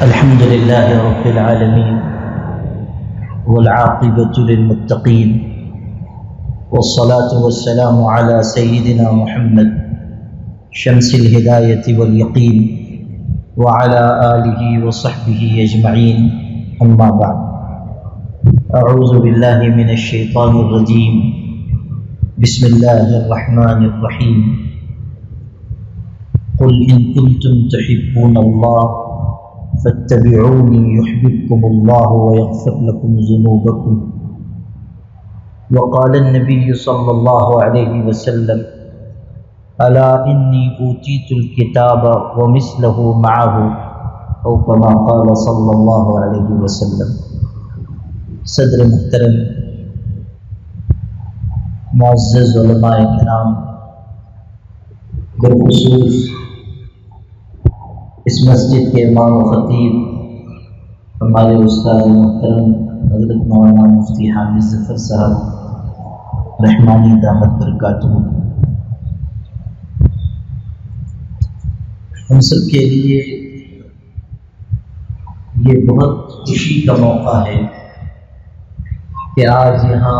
الحمد لله رب العالمين والعاقبة للمتقين والصلاة والسلام على سيدنا محمد شمس الهداية واليقين وعلى آله وصحبه أجمعين أما بعد أعوذ بالله من الشيطان الرجيم بسم الله الرحمن الرحيم قل إن كنتم تحبون الله فاتبعوني يحببكم الله ويغفر لكم ذنوبكم وقال النبي صلى الله عليه وسلم ألا إني أوتيت الكتاب ومثله معه أو كما قال صلى الله عليه وسلم. صدر محترم، معزز علماء کرام، بالخصوص اس مسجد کے امام و خطیب ہمارے استاد محترم حضرت مولانا مفتی حامد ظفر صاحب رحمانی دامت برکاتہ، ہم سب کے لیے یہ بہت خوشی کا موقع ہے کہ آج یہاں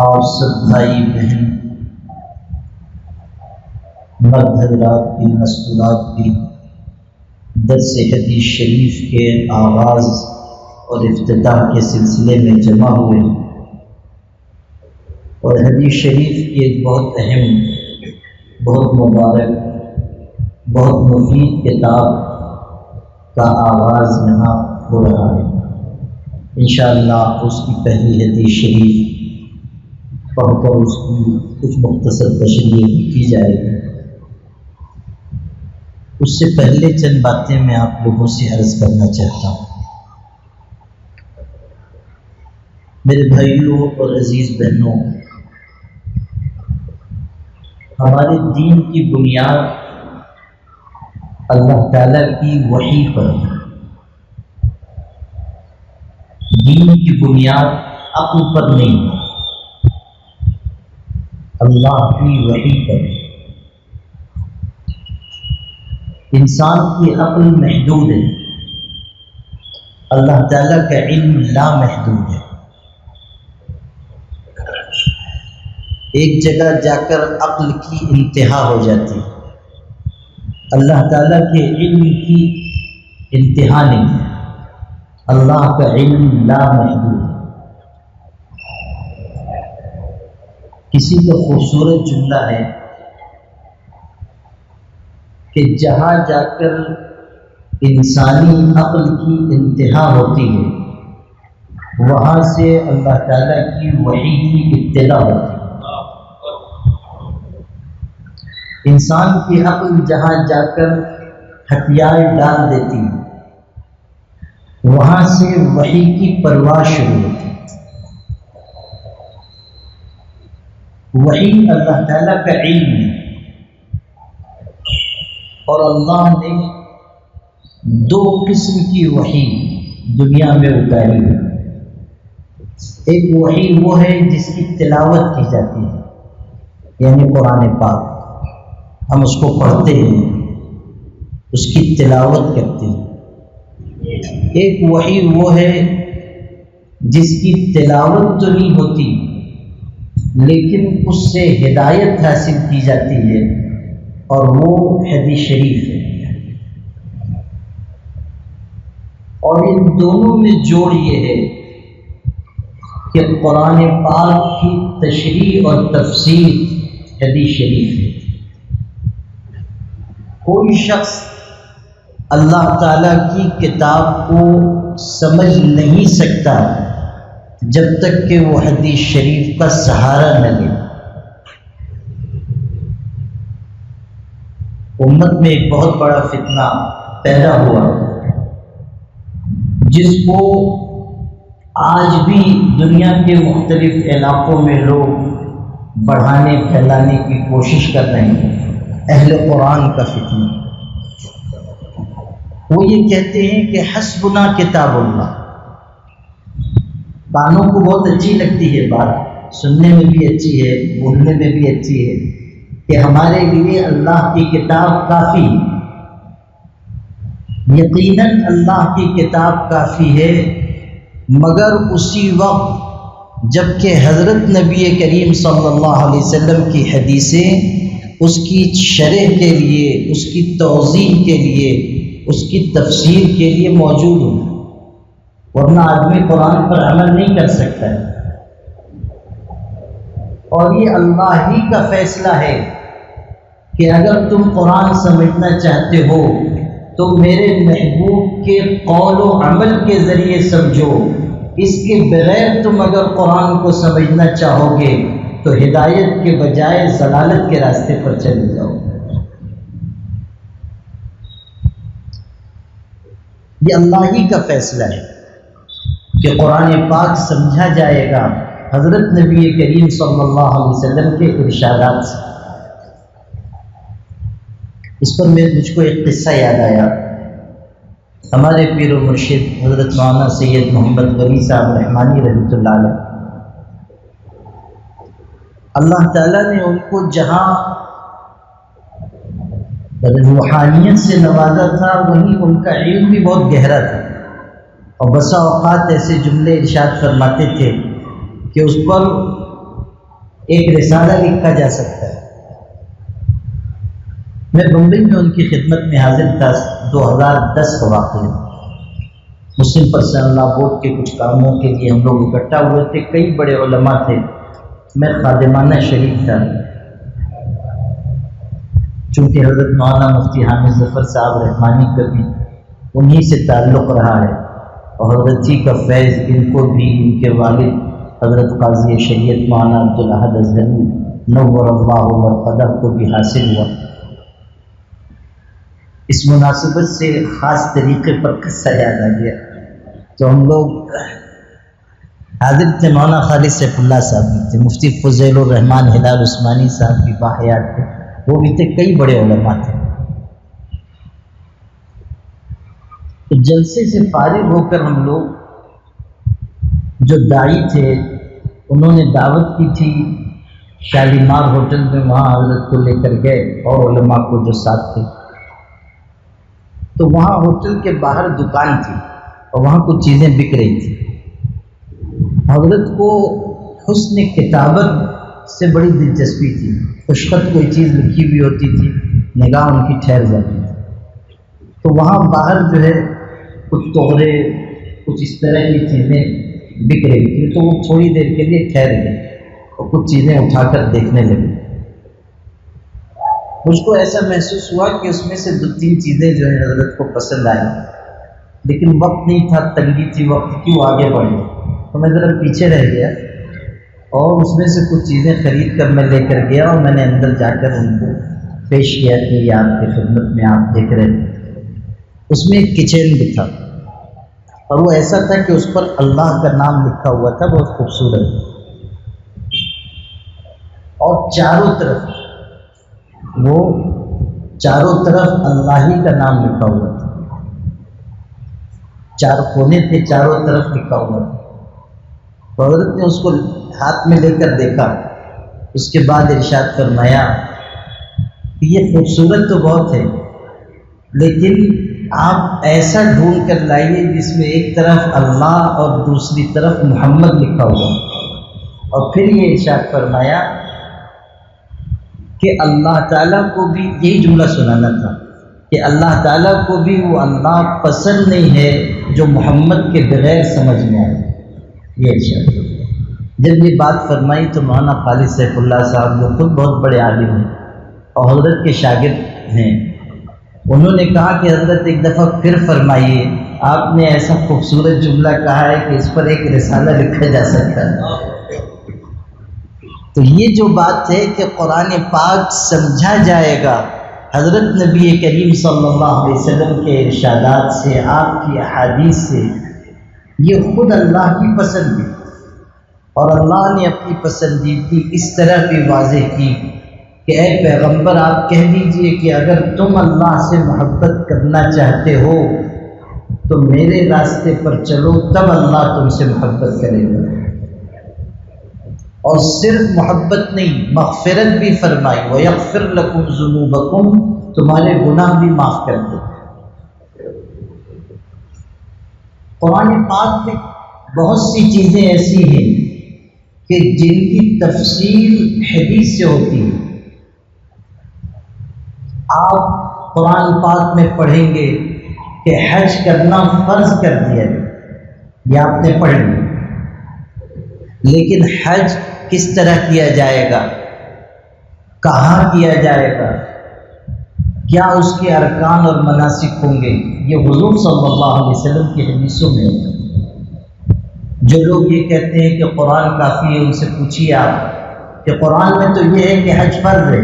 آپ سب بھائی بہن، مرد حضرات بھی، مستورات بھی درس حدیث شریف کے آغاز اور افتتاح کے سلسلے میں جمع ہوئے اور حدیث شریف کی ایک بہت اہم، بہت مبارک، بہت مفید کتاب کا آغاز یہاں ہو رہا ہے. انشاءاللہ اس کی پہلی حدیث شریف پڑھ کر اس کی کچھ مختصر تشریح کی جائے گی. اس سے پہلے چند باتیں میں آپ لوگوں سے عرض کرنا چاہتا ہوں. میرے بھائیوں اور عزیز بہنوں، ہمارے دین کی بنیاد اللہ تعالیٰ کی وحی پر ہے. دین کی بنیاد عقل پر نہیں، اللہ کی وحی پر ہے. انسان کی عقل محدود ہے، اللہ تعالیٰ کا علم لامحدود ہے. ایک جگہ جا کر عقل کی انتہا ہو جاتی ہے، اللہ تعالیٰ کے علم کی انتہا نہیں ہے. اللہ کا علم لامحدود ہے. کسی کا خوبصورت جملہ ہے کہ جہاں جا کر انسانی عقل کی انتہا ہوتی ہے وہاں سے اللہ تعالیٰ کی وحی کی ابتدا ہوتی ہے. انسان کی عقل جہاں جا کر ہتھیار ڈال دیتی ہے وہاں سے وحی کی پرواز شروع ہوتی ہے. وحی اللہ تعالیٰ کا علم ہے اور اللہ نے دو قسم کی وحی دنیا میں اتاری ہے. ایک وحی وہ ہے جس کی تلاوت کی جاتی ہے، یعنی قرآن پاک، ہم اس کو پڑھتے ہیں، اس کی تلاوت کرتے ہیں. ایک وحی وہ ہے جس کی تلاوت تو نہیں ہوتی لیکن اس سے ہدایت حاصل کی جاتی ہے، اور وہ حدیث شریف ہے. اور ان دونوں میں جوڑ یہ ہے کہ قرآن پاک کی تشریح اور تفسیر حدیث شریف ہے. کوئی شخص اللہ تعالیٰ کی کتاب کو سمجھ نہیں سکتا جب تک کہ وہ حدیث شریف کا سہارا نہ لے. امت میں ایک بہت بڑا فتنہ پیدا ہوا جس کو آج بھی دنیا کے مختلف علاقوں میں لوگ بڑھانے پھیلانے کی کوشش کر رہے ہیں. اہل قرآن کا فتنہ. وہ یہ کہتے ہیں کہ حسبنا کتاب اللہ. کانوں کو بہت اچھی لگتی ہے بات، سننے میں بھی اچھی ہے، بولنے میں بھی اچھی ہے کہ ہمارے لیے اللہ کی کتاب کافی ہے. یقیناً اللہ کی کتاب کافی ہے، مگر اسی وقت جب کہ حضرت نبی کریم صلی اللہ علیہ وسلم کی حدیثیں اس کی شرح کے لیے، اس کی توضیح کے لیے، اس کی تفسیر کے لیے موجود ہوں، ورنہ آدمی قرآن پر عمل نہیں کر سکتا ہے۔ اور یہ اللہ ہی کا فیصلہ ہے کہ اگر تم قرآن سمجھنا چاہتے ہو تو میرے محبوب کے قول و عمل کے ذریعے سمجھو، اس کے بغیر تم اگر قرآن کو سمجھنا چاہو گے تو ہدایت کے بجائے ضلالت کے راستے پر چلے جاؤ۔ یہ اللہ ہی کا فیصلہ ہے کہ قرآن پاک سمجھا جائے گا حضرت نبی کریم صلی اللہ علیہ وسلم کے ارشادات سے۔ اس پر مجھ کو ایک قصہ یاد آیا۔ ہمارے پیر و مرشد حضرت مولانا سید محمد ولی صاحب رحمانی رحمۃ اللہ علیہ، اللہ تعالیٰ نے ان کو جہاں روحانیت سے نوازا تھا وہیں ان کا علم بھی بہت گہرا تھا، اور بسا اوقات ایسے جملے ارشاد فرماتے تھے کہ اس پر ایک رسالہ لکھا جا سکتا ہے۔ میں بمبئی میں ان کی خدمت میں حاضر تھا، 2010 کا واقعہ۔ مسلم پرسنل لا بورڈ کے کچھ کاموں کے لیے ہم لوگ اکٹھا ہوئے تھے، کئی بڑے علماء تھے، میں خادمانہ شریک تھا۔ چونکہ حضرت مولانا مفتی حامد ظفر صاحب رحمانی کا بھی انہی سے تعلق رہا ہے، اور حضرت جی کا فیض ان کو بھی ان کے والد حضرت قاضی شریعت مولانا عبدالاحد اظہری نور اللہ مرقدہ کو بھی حاصل ہوا۔ اس مناسبت سے خاص طریقے پر قصہ یاد آ گیا۔ تو ہم لوگ حاضر تھے، مولانا خالد سیف اللہ صاحب بھی تھے، مفتی فضیل الرحمان ہلال عثمانی صاحب بھی باحیات تھے، وہ بھی تھے، کئی بڑے علماء تھے۔ تو جلسے سے فارغ ہو کر ہم لوگ، جو داعی تھے انہوں نے دعوت کی تھی شالیمار ہوٹل میں، وہاں حضرت کو لے کر گئے اور علماء کو جو ساتھ تھے۔ تو وہاں ہوٹل کے باہر دکان تھی اور وہاں کچھ چیزیں بک رہی تھی۔ حضرت کو حسن کتابت سے بڑی دلچسپی تھی، خوشخط کوئی چیز لکھی ہوئی ہوتی تھی، نگاہ ان کی ٹھہر جاتی تھی۔ تو وہاں باہر جو ہے کچھ توغرے، کچھ اس طرح کی چیزیں بک رہی تھی، تو وہ تھوڑی دیر کے لیے ٹھہر گئے اور کچھ چیزیں اٹھا کر دیکھنے لگے۔ مجھ کو ایسا محسوس ہوا کہ اس میں سے 2-3 چیزیں جو ہیں حضرت کو پسند آئیں، لیکن وقت نہیں تھا، تنگی تھی وقت کی، وہ آگے بڑھ گئے۔ تو میں ذرا پیچھے رہ گیا اور اس میں سے کچھ چیزیں خرید کر میں لے کر گیا، اور میں نے اندر جا کر ان کو پیش کیا کہ یہ آپ کی خدمت میں آپ دیکھ رہے تھے۔ اس میں ایک کچن بھی تھا، اور وہ ایسا تھا کہ اس پر اللہ کا نام لکھا ہوا تھا، بہت خوبصورت، اور چاروں طرف اللہ ہی کا نام لکھا ہوا تھا، 4 کونے تھے، چاروں طرف لکھا ہوا تھا۔ تو حضرت نے اس کو ہاتھ میں لے کر دیکھا، اس کے بعد ارشاد فرمایا کہ یہ خوبصورت تو بہت ہے، لیکن آپ ایسا ڈھونڈ کر لائیے جس میں ایک طرف اللہ اور دوسری طرف محمد لکھا ہوا۔ اور پھر یہ ارشاد فرمایا کہ اللہ تعالیٰ کو بھی یہی جملہ سنانا تھا کہ اللہ تعالیٰ کو بھی وہ اللہ پسند نہیں ہے جو محمد کے بغیر سمجھ میں آئے۔ یہ ارشاد جب یہ بات فرمائی تو مولانا خالد سیف اللہ صاحب جو خود بہت بڑے عالم ہیں اور حضرت کے شاگرد ہیں، انہوں نے کہا کہ حضرت ایک دفعہ پھر فرمائیے، آپ نے ایسا خوبصورت جملہ کہا ہے کہ اس پر ایک رسالہ لکھا جا سکتا ہے۔ تو یہ جو بات ہے کہ قرآن پاک سمجھا جائے گا حضرت نبی کریم صلی اللہ علیہ وسلم کے ارشادات سے، آپ کی احادیث سے، یہ خود اللہ کی پسند ہے، اور اللہ نے اپنی پسندیدگی اس طرح بھی واضح کی کہ اے پیغمبر آپ کہہ دیجئے کہ اگر تم اللہ سے محبت کرنا چاہتے ہو تو میرے راستے پر چلو، تب اللہ تم سے محبت کرے گا۔ اور صرف محبت نہیں، مغفرت بھی فرمائی، وَيَغْفِرْ لَكُمْ ذُنُوبَكُمْ، تمہارے گناہ بھی معاف کر دے۔ قرآن پاک میں بہت سی چیزیں ایسی ہیں کہ جن کی تفسیر حدیث سے ہوتی ہے. آپ قرآن پاک میں پڑھیں گے کہ حج کرنا فرض کر دیا ہے، یہ آپ نے پڑھ لیا، لیکن حج کس طرح کیا جائے گا، کہاں کیا جائے گا، کیا اس کے ارکان اور مناسک ہوں گے، یہ حضور صلی اللہ علیہ وسلم کی حدیثوں میں ہوگا. جو لوگ یہ کہتے ہیں کہ قرآن کافی ہے، ان سے پوچھیے آپ کہ قرآن میں تو یہ ہے کہ حج فرض ہے،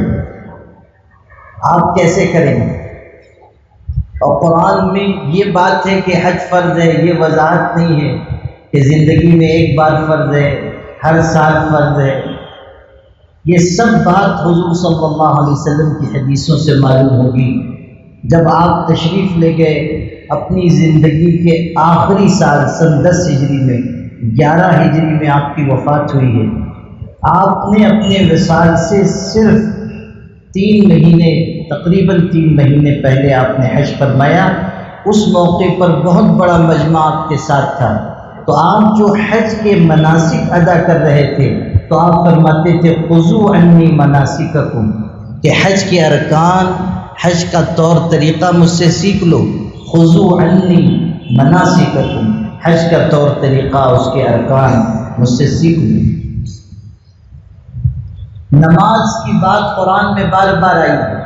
آپ کیسے کریں گے؟ اور قرآن میں یہ بات ہے کہ حج فرض ہے، یہ وضاحت نہیں ہے کہ زندگی میں ایک بار فرض ہے، ہر سال فرض ہے. یہ سب بات حضور صلی اللہ علیہ وسلم کی حدیثوں سے معلوم ہوگی. جب آپ تشریف لے گئے اپنی زندگی کے آخری سال سن 10 ہجری میں، 11 ہجری میں آپ کی وفات ہوئی ہے، آپ نے اپنے وصال سے صرف 3 مہینے، تقریباً 3 مہینے پہلے آپ نے حج فرمایا. اس موقع پر بہت بڑا مجمع آپ کے ساتھ تھا، تو آپ جو حج کے مناسک ادا کر رہے تھے تو آپ فرماتے تھے خذوا عنی مناسککم، کہ حج کے ارکان، حج کا طور طریقہ مجھ سے سیکھ لو. خذوا عنی مناسککم، حج کا طور طریقہ، اس کے ارکان مجھ سے سیکھ لو. نماز کی بات قرآن میں بار بار آئی ہے،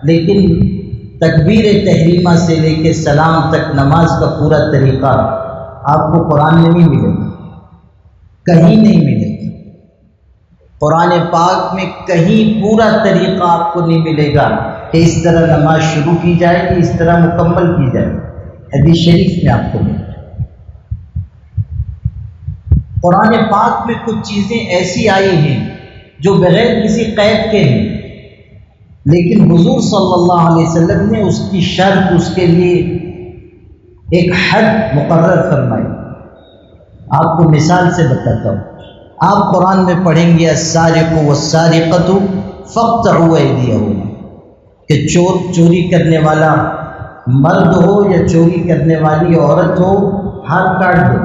لیکن تکبیر تحریمہ سے لے کے سلام تک نماز کا پورا طریقہ آپ کو قرآن میں نہیں ملے گا، کہیں نہیں ملے گا. قرآن پاک میں کہیں پورا طریقہ آپ کو نہیں ملے گا کہ اس طرح نماز شروع کی جائے گی، اس طرح مکمل کی جائے گی. حدیث شریف میں آپ کو ملے گا. قرآن پاک میں کچھ چیزیں ایسی آئی ہیں جو بغیر کسی قید کے ہیں، لیکن حضور صلی اللہ علیہ وسلم نے اس کی شرط، اس کے لیے ایک حد مقرر فرمائی. آپ کو مثال سے بتاتا ہوں. آپ قرآن میں پڑھیں گے السارق والسارقۃ فاقطعوا ایدیہما، کہ چوری کرنے والا مرد ہو یا چوری کرنے والی عورت ہو، ہاتھ کاٹ دو.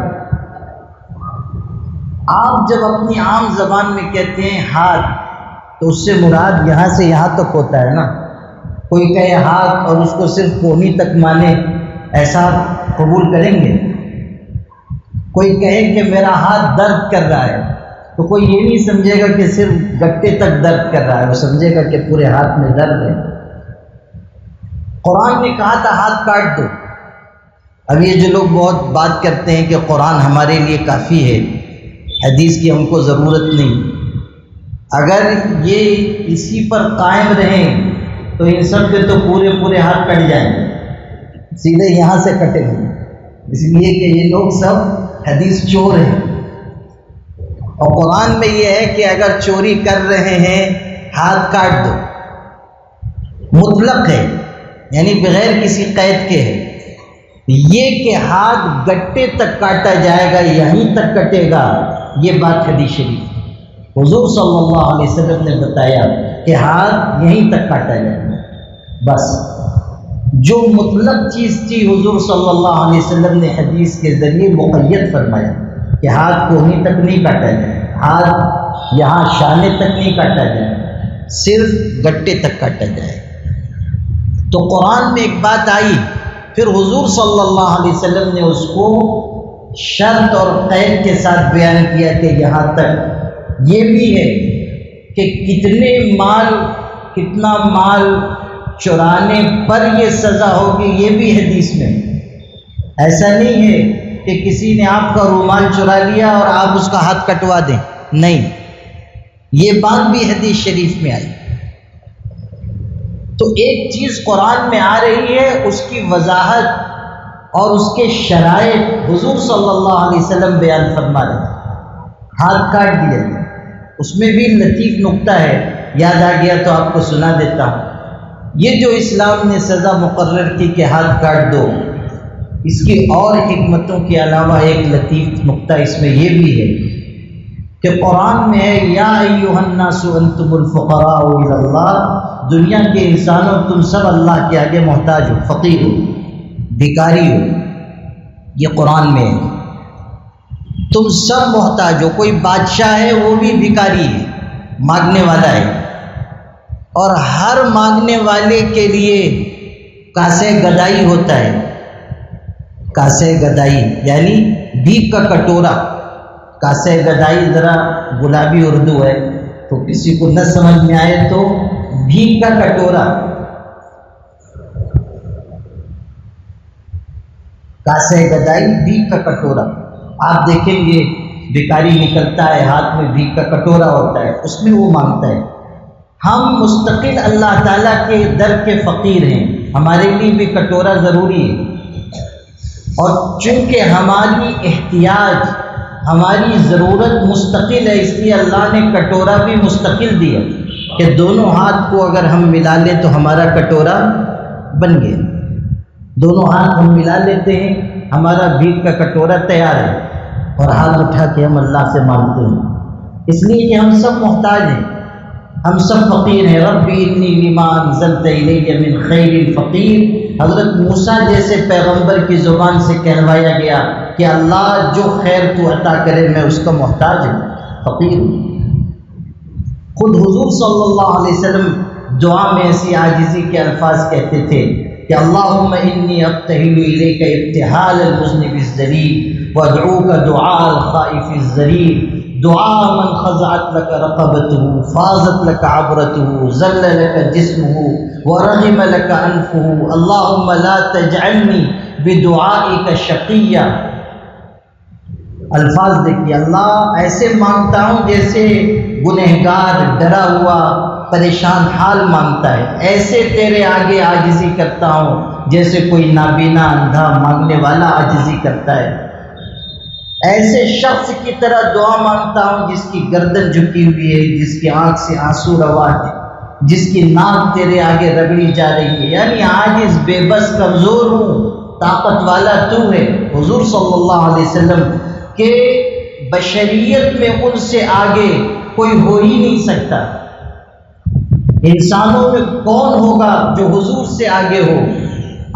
آپ جب اپنی عام زبان میں کہتے ہیں ہاتھ، تو اس سے مراد یہاں سے یہاں تک ہوتا ہے نا. کوئی کہے ہاتھ اور اس کو صرف کونی تک مانے، ایسا قبول کریں گے؟ کوئی کہے کہ میرا ہاتھ درد کر رہا ہے، تو کوئی یہ نہیں سمجھے گا کہ صرف گٹے تک درد کر رہا ہے، وہ سمجھے گا کہ پورے ہاتھ میں درد ہے. قرآن نے کہا تھا ہاتھ کاٹ دو. اب یہ جو لوگ بہت بات کرتے ہیں کہ قرآن ہمارے لیے کافی ہے، حدیث کی ہم کو ضرورت نہیں، اگر یہ اسی پر قائم رہیں تو ان سب کے تو پورے ہاتھ کٹ جائیں گے، سیدھے یہاں سے کٹیں گے، اس لیے کہ یہ لوگ سب حدیث چور ہیں. اور قرآن میں یہ ہے کہ اگر چوری کر رہے ہیں ہاتھ کاٹ دو، مطلق ہے، یعنی بغیر کسی قید کے ہے. یہ کہ ہاتھ گٹے تک کاٹا جائے گا، یہیں تک کٹے گا، یہ بات حدیث شریف. حضور صلی اللہ علیہ وسلم نے بتایا کہ ہاتھ یہیں تک کاٹا جائے گا. بس جو مطلق چیز تھی حضور صلی اللہ علیہ وسلم نے حدیث کے ذریعے مقید فرمایا کہ ہاتھ کو وہیں تک نہیں کاٹا جائے، ہاتھ یہاں شانے تک نہیں کاٹا جائے، صرف گٹے تک کاٹا جائے. تو قرآن میں ایک بات آئی، پھر حضور صلی اللہ علیہ وسلم نے اس کو شرط اور قید کے ساتھ بیان کیا کہ یہاں تک. یہ بھی ہے کہ کتنا مال چرانے پر یہ سزا ہوگی، یہ بھی حدیث میں. ایسا نہیں ہے کہ کسی نے آپ کا رومال چرا لیا اور آپ اس کا ہاتھ کٹوا دیں، نہیں، یہ بات بھی حدیث شریف میں آئی. تو ایک چیز قرآن میں آ رہی ہے، اس کی وضاحت اور اس کے شرائط حضور صلی اللہ علیہ وسلم بیان فرما رہے ہیں. ہاتھ کاٹ دیا گیا. اس میں بھی لطیف نقطہ ہے، یاد آ گیا تو آپ کو سنا دیتا ہوں. یہ جو اسلام نے سزا مقرر کی کہ ہاتھ کاٹ دو، اس کی اور حکمتوں کے علاوہ ایک لطیف نقطہ اس میں یہ بھی ہے کہ قرآن میں ہے یا ایھا الناس انتم الفقراء الی اللہ، دنیا کے انسانوں تم سب اللہ کے آگے محتاج ہو، فقیر ہو، بھکاری ہو. یہ قرآن میں ہے۔ تم سب محتاج ہو، کوئی بادشاہ ہے وہ بھی بھکاری ہے، مانگنے والا ہے، اور ہر مانگنے والے کے لیے کاسے گدائی ہوتا ہے۔ کاسے گدائی یعنی بھیک کا کٹورا۔ کاسے گدائی ذرا گلابی اردو ہے تو کسی کو نہ سمجھ میں آئے تو بھیک کا کٹورا، کاسے گدائی بھیک کا کٹورا۔ آپ دیکھیں گے بھکاری نکلتا ہے، ہاتھ میں بھیک کا کٹورا ہوتا ہے، اس میں وہ مانگتا ہے۔ ہم مستقل اللہ تعالیٰ کے در کے فقیر ہیں، ہمارے لیے بھی کٹورا ضروری ہے، اور چونکہ ہماری احتیاج، ہماری ضرورت مستقل ہے، اس لیے اللہ نے کٹورا بھی مستقل دیا کہ دونوں ہاتھ کو اگر ہم ملا لیں تو ہمارا کٹورا بن گیا۔ دونوں ہاتھ ہم ملا لیتے ہیں، ہمارا بھیک کا کٹورا تیار ہے، اور ہاتھ اٹھا کے ہم اللہ سے مانگتے ہیں، اس لیے کہ ہم سب محتاج ہیں، ہم سب فقیر ہیں۔ رب انی لما انزلت الی من خیر فقیر۔ حضرت موسیٰ جیسے پیغمبر کی زبان سے کہلوایا گیا کہ اللہ جو خیر تو عطا کرے میں اس کا محتاج ہوں، فقیر ہوں۔ خود حضور صلی اللہ علیہ وسلم دعا میں ایسی عاجزی کے الفاظ کہتے تھے کہ اللہم انی ابتہل الیک ابتہال المذنب الذلیل وادعوک دعاء الخائف الذلیل۔ دعا من خضعت لك رقبته فاضت لك عبرته ذل لك جسمه ورغم لك انفه اللهم لا تجعلني بدعائك شقيا۔ الفاظ دیکھیے، اللہ ایسے مانگتا ہوں جیسے گنہگار ڈرا ہوا پریشان حال مانگتا ہے، ایسے تیرے آگے عاجزی کرتا ہوں جیسے کوئی نابینا اندھا مانگنے والا عاجزی کرتا ہے، ایسے شخص کی طرح دعا مانگتا ہوں جس کی گردن جھکی ہوئی ہے، جس کی آنکھ سے آنسو روا ہے، جس کی ناک تیرے آگے رگڑی جا رہی ہے، یعنی عاجز، بے بس، کمزور ہوں، طاقت والا تو ہے۔ حضور صلی اللہ علیہ وسلم کہ بشریت میں ان سے آگے کوئی ہو ہی نہیں سکتا، انسانوں میں کون ہوگا جو حضور سے آگے ہو؟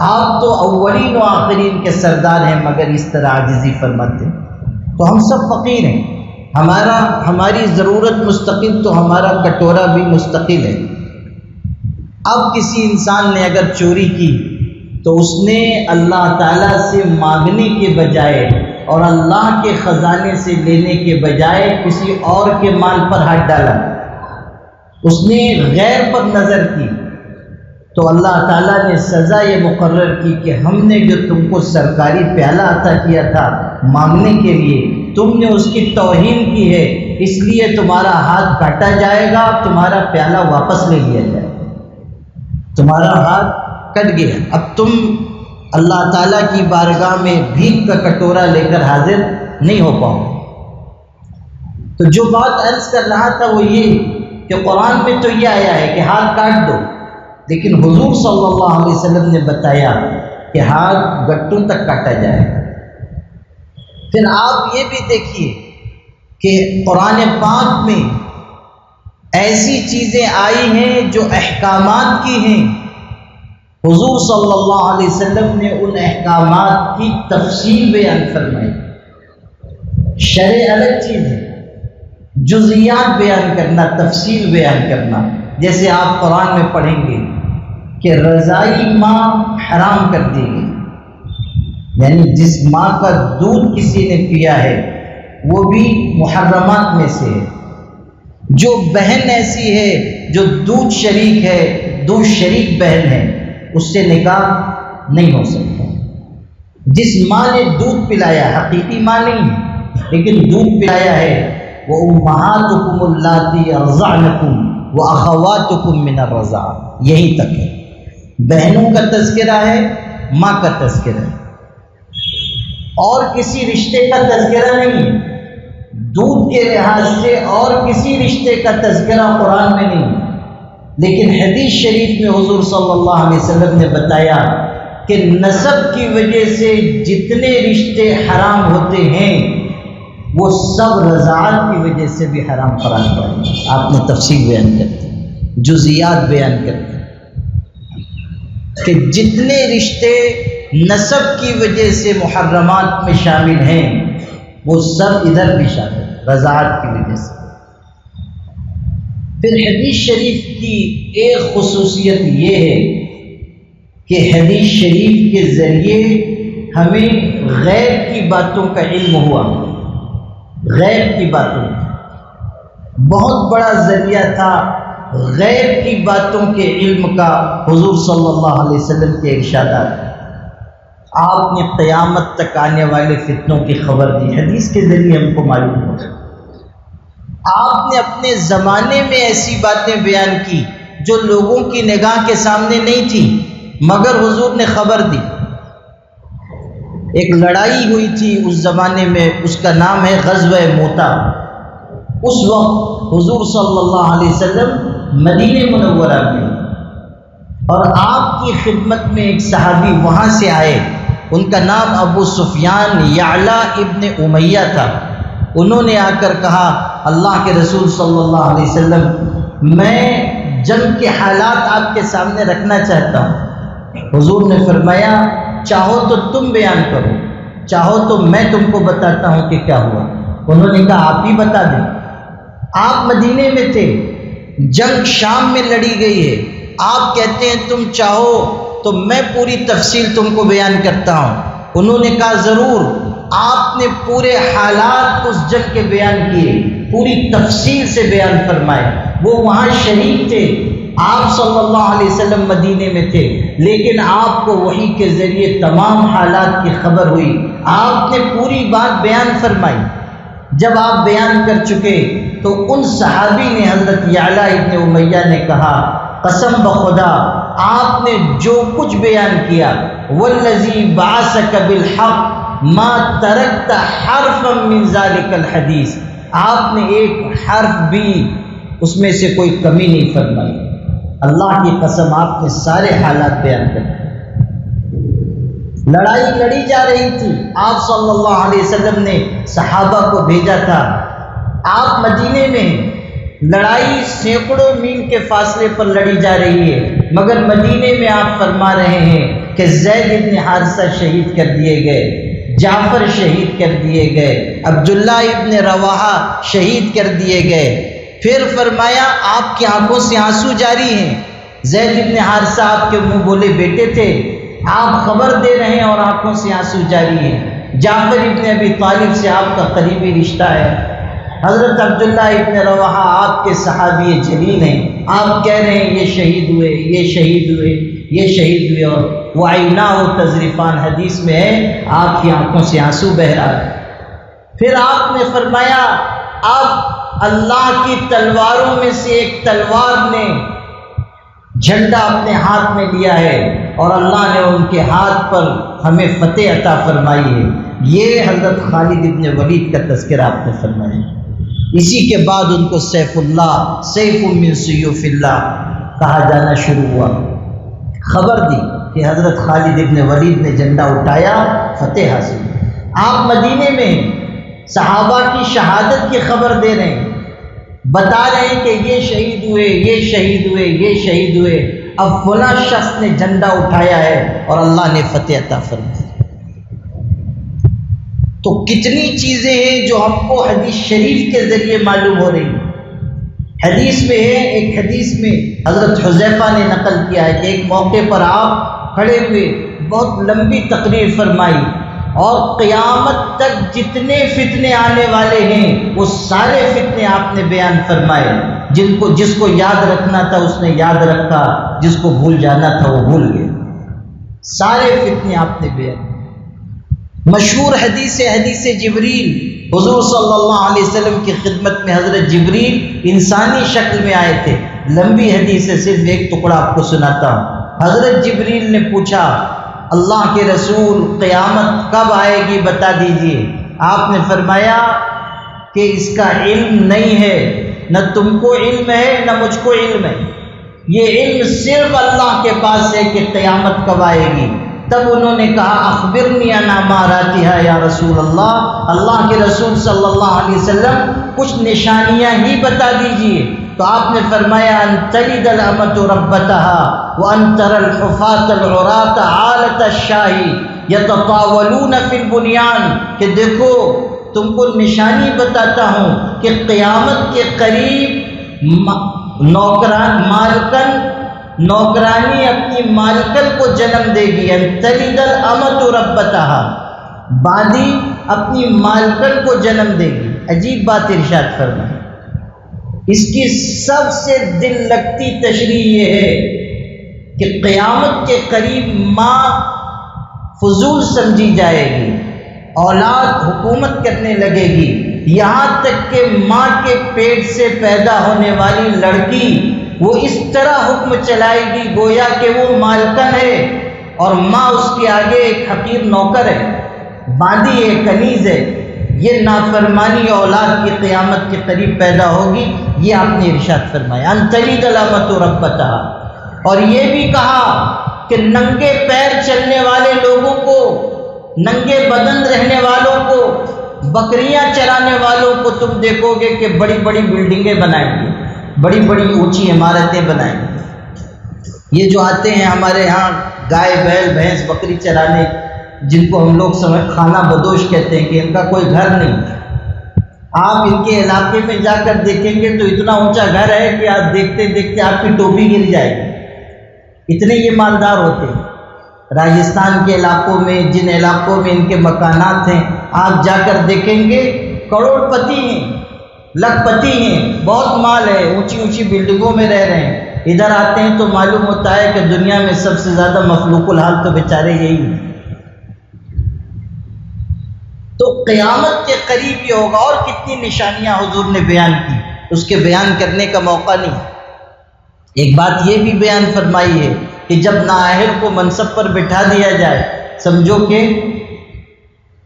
آپ تو اولین و آخرین کے سردار ہیں، مگر اس طرح عاجزی فرماتے ہیں۔ تو ہم سب فقیر ہیں، ہماری ضرورت مستقل تو ہمارا کٹورا بھی مستقل ہے۔ اب کسی انسان نے اگر چوری کی تو اس نے اللہ تعالیٰ سے مانگنے کے بجائے اور اللہ کے خزانے سے لینے کے بجائے کسی اور کے مال پر ہاتھ ڈالا، اس نے غیر پر نظر کی، تو اللہ تعالیٰ نے سزا یہ مقرر کی کہ ہم نے جو تم کو سرکاری پیالہ عطا کیا تھا مانگنے کے لیے، تم نے اس کی توہین کی ہے، اس لیے تمہارا ہاتھ کاٹا جائے گا، تمہارا پیالہ واپس لے لیا جائے گا، تمہارا ہاتھ کٹ گیا، اب تم اللہ تعالیٰ کی بارگاہ میں بھیک کا کٹورا لے کر حاضر نہیں ہو پاؤ۔ تو جو بات عرض کر رہا تھا وہ یہ کہ قرآن میں تو یہ آیا ہے کہ ہاتھ کاٹ دو، لیکن حضور صلی اللہ علیہ وسلم نے بتایا کہ ہاتھ گٹوں تک کاٹا جائے گا۔ پھر آپ یہ بھی دیکھیے کہ قرآن پاک میں ایسی چیزیں آئی ہیں جو احکامات کی ہیں، حضور صلی اللہ علیہ وسلم نے ان احکامات کی تفصیل بیان فرمائی۔ شرع الگ چیز ہے، جزئیات بیان کرنا، تفصیل بیان کرنا۔ جیسے آپ قرآن میں پڑھیں گے کہ رضائی ماں حرام کر دی گئی، یعنی جس ماں کا دودھ کسی نے پیا ہے وہ بھی محرمات میں سے ہے۔ جو بہن ایسی ہے جو دودھ شریک ہے، دودھ شریک بہن ہے، اس سے نکاح نہیں ہو سکتا۔ جس ماں نے دودھ پلایا، حقیقی ماں نہیں لیکن دودھ پلایا ہے، وہ امہاتکم اللاتی ارضعنکم واخواتکم من الرضاع، یہی تک ہے۔ بہنوں کا تذکرہ ہے، ماں کا تذکرہ ہے، اور کسی رشتے کا تذکرہ نہیں ہے۔ دودھ کے لحاظ سے اور کسی رشتے کا تذکرہ قرآن میں نہیں ہے، لیکن حدیث شریف میں حضور صلی اللہ علیہ وسلم نے بتایا کہ نسب کی وجہ سے جتنے رشتے حرام ہوتے ہیں وہ سب رضاعت کی وجہ سے بھی حرام قرار پائے۔ آپ نے تفصیل بیان کرتے، جزئیات بیان کرتے کہ جتنے رشتے نسب کی وجہ سے محرمات میں شامل ہیں وہ سب ادھر بھی شامل ہیں رضاعت کی وجہ سے۔ پھر حدیث شریف کی ایک خصوصیت یہ ہے کہ حدیث شریف کے ذریعے ہمیں غیب کی باتوں کا علم ہوا۔ غیب کی باتوں بہت بڑا ذریعہ تھا غیب کی باتوں کے علم کا حضور صلی اللہ علیہ وسلم کے ارشادات۔ آپ نے قیامت تک آنے والے فتنوں کی خبر دی، حدیث کے ذریعے ہم کو معلوم ہو۔ آپ نے اپنے زمانے میں ایسی باتیں بیان کی جو لوگوں کی نگاہ کے سامنے نہیں تھی، مگر حضور نے خبر دی۔ ایک لڑائی ہوئی تھی اس زمانے میں، اس کا نام ہے غزوہ موتا۔ اس وقت حضور صلی اللہ علیہ وسلم مدینہ منورہ میں، اور آپ کی خدمت میں ایک صحابی وہاں سے آئے، ان کا نام ابو سفیان یعلا ابن امیہ تھا۔ انہوں نے آ کر کہا اللہ کے رسول صلی اللہ علیہ وسلم میں جنگ کے حالات آپ کے سامنے رکھنا چاہتا ہوں۔ حضور نے فرمایا چاہو تو تم بیان کرو، چاہو تو میں تم کو بتاتا ہوں کہ کیا ہوا۔ انہوں نے کہا آپ ہی بتا دیں، آپ مدینے میں تھے، جنگ شام میں لڑی گئی ہے، آپ کہتے ہیں تم چاہو تو میں پوری تفصیل تم کو بیان کرتا ہوں۔ انہوں نے کہا ضرور۔ آپ نے پورے حالات اس جنگ کے بیان کیے، پوری تفصیل سے بیان فرمائے۔ وہ وہاں شہید تھے، آپ صلی اللہ علیہ وسلم مدینے میں تھے، لیکن آپ کو وحی کے ذریعے تمام حالات کی خبر ہوئی، آپ نے پوری بات بیان فرمائی۔ جب آپ بیان کر چکے تو ان صحابی نے حضرت یعلا ابن امیہ نے کہا قسم بخدا آپ نے جو کچھ بیان کیا، والذی بعثک بالحق ما ترکت حرفا من ذلک الحدیث، آپ نے ایک حرف بھی اس میں سے کوئی کمی نہیں فرمائی۔ اللہ کی قسم آپ نے سارے حالات بیان کر دیے۔ لڑائی لڑی جا رہی تھی، آپ صلی اللہ علیہ وسلم نے صحابہ کو بھیجا تھا، آپ مدینے میں، لڑائی سینکڑوں میل کے فاصلے پر لڑی جا رہی ہے، مگر مدینے میں آپ فرما رہے ہیں کہ زید ابن حارثہ شہید کر دیے گئے، جعفر شہید کر دیے گئے، عبداللہ ابن رواحہ شہید کر دیے گئے۔ پھر فرمایا آپ کی آنکھوں سے آنسو جاری ہیں، زید ابن حارثہ آپ کے منہ بولے بیٹے تھے، آپ خبر دے رہے ہیں اور آنکھوں سے آنسو جاری ہیں۔ جعفر ابن ابی طالب سے آپ کا قریبی رشتہ ہے، حضرت عبداللہ ابن رواحہ آپ کے صحابی جلیل ہیں، آپ کہہ رہے ہیں یہ شہید ہوئے، یہ شہید ہوئے، یہ شہید ہوئے، اور وَعَيْنَاهُ تَذْرِفَانِ حدیث میں ہے آپ کی آنکھوں سے آنسو بہہ رہا ہے۔ پھر آپ نے فرمایا اب اللہ کی تلواروں میں سے ایک تلوار نے جھنڈا اپنے ہاتھ میں لیا ہے اور اللہ نے ان کے ہاتھ پر ہمیں فتح عطا فرمائی ہے۔ یہ حضرت خالد ابن ولید کا تذکرہ آپ نے فرمایا۔ اسی کے بعد ان کو سیف اللہ، سیف من سیوف اللہ کہا جانا شروع ہوا۔ خبر دی کہ حضرت خالد ابن ولید نے جھنڈا اٹھایا، فتح حاصل۔ آپ مدینے میں صحابہ کی شہادت کی خبر دے رہے ہیں، بتا رہے ہیں کہ یہ شہید ہوئے، یہ شہید ہوئے، یہ شہید ہوئے، اب فلاں شخص نے جھنڈا اٹھایا ہے اور اللہ نے فتح عطا فرمائی۔ تو کتنی چیزیں ہیں جو ہم کو حدیث شریف کے ذریعے معلوم ہو رہی ہیں۔ حدیث میں ہے، ایک حدیث میں حضرت حذیفہ نے نقل کیا ہے کہ ایک موقع پر آپ کھڑے ہوئے بہت لمبی تقریر فرمائی اور قیامت تک جتنے فتنے آنے والے ہیں وہ سارے فتنے آپ نے بیان فرمائے۔ جس کو یاد رکھنا تھا اس نے یاد رکھا، جس کو بھول جانا تھا وہ بھول گئے، سارے فتنے آپ نے بیان۔ مشہور حدیث جبریل، حضور صلی اللہ علیہ وسلم کی خدمت میں حضرت جبریل انسانی شکل میں آئے تھے۔ لمبی حدیث ہے، صرف ایک ٹکڑا آپ کو سناتا ہوں۔ حضرت جبریل نے پوچھا اللہ کے رسول قیامت کب آئے گی بتا دیجئے۔ آپ نے فرمایا کہ اس کا علم نہیں ہے، نہ تم کو علم ہے نہ مجھ کو علم ہے، یہ علم صرف اللہ کے پاس ہے کہ قیامت کب آئے گی۔ تب انہوں نے کہا اخبرنی عن اماراتھا یا رسول اللہ، اللہ کے رسول صلی اللہ علیہ وسلم کچھ نشانیاں ہی بتا دیجئے، تو آپ نے فرمایا ان تلد الامۃ ربتها وان ترى الحفاة العراة عالة الشاہ یتطاولون فی البنیان، کہ دیکھو تم کو نشانی بتاتا ہوں کہ قیامت کے قریب نوکرانی اپنی مالکن کو جنم دے گی. ان تلد الامۃ ربتها، بادی اپنی مالکن کو جنم دے گی. عجیب بات ارشاد فرمائے. اس کی سب سے دل لگتی تشریح یہ ہے کہ قیامت کے قریب ماں فضول سمجھی جائے گی، اولاد حکومت کرنے لگے گی، یہاں تک کہ ماں کے پیٹ سے پیدا ہونے والی لڑکی وہ اس طرح حکم چلائے گی گویا کہ وہ مالکن ہے اور ماں اس کے آگے ایک حقیر نوکر ہے، باندھی ہے، کنیز ہے. یہ نافرمانی اولاد کی قیامت کے قریب پیدا ہوگی. یہ آپ نے ارشاد فرمایا ان تلد الامۃ ربتها. اور یہ بھی کہا کہ ننگے پیر چلنے والے لوگوں کو، ننگے بدن رہنے والوں کو، بکریاں چرانے والوں کو تم دیکھو گے کہ بڑی بڑی بلڈنگیں بنائیں گے، بڑی بڑی اونچی عمارتیں بنائیں گے. یہ جو آتے ہیں ہمارے ہاں گائے بیل بھینس بکری چرانے، جن کو ہم لوگ خانہ بدوش کہتے ہیں، کہ ان کا کوئی گھر نہیں. آپ ان کے علاقے میں جا کر دیکھیں گے تو اتنا اونچا گھر ہے کہ آپ دیکھتے دیکھتے آپ کی ٹوپی گر جائے گی، اتنے یہ مالدار ہوتے ہیں. راجستھان کے علاقوں میں، جن علاقوں میں ان کے مکانات ہیں، آپ جا کر دیکھیں گے کروڑ پتی ہیں، لاکھ پتی ہیں، بہت مال ہے، اونچی اونچی بلڈنگوں میں رہ رہے ہیں. ادھر آتے ہیں تو معلوم ہوتا ہے کہ دنیا میں سب سے زیادہ مخلوق الحال تو بیچارے یہی ہیں. تو قیامت کے قریب یہ ہوگا. اور کتنی نشانیاں حضور نے بیان کی، اس کے بیان کرنے کا موقع نہیں. ایک بات یہ بھی بیان فرمائی ہے کہ جب نااہل کو منصب پر بٹھا دیا جائے، سمجھو کہ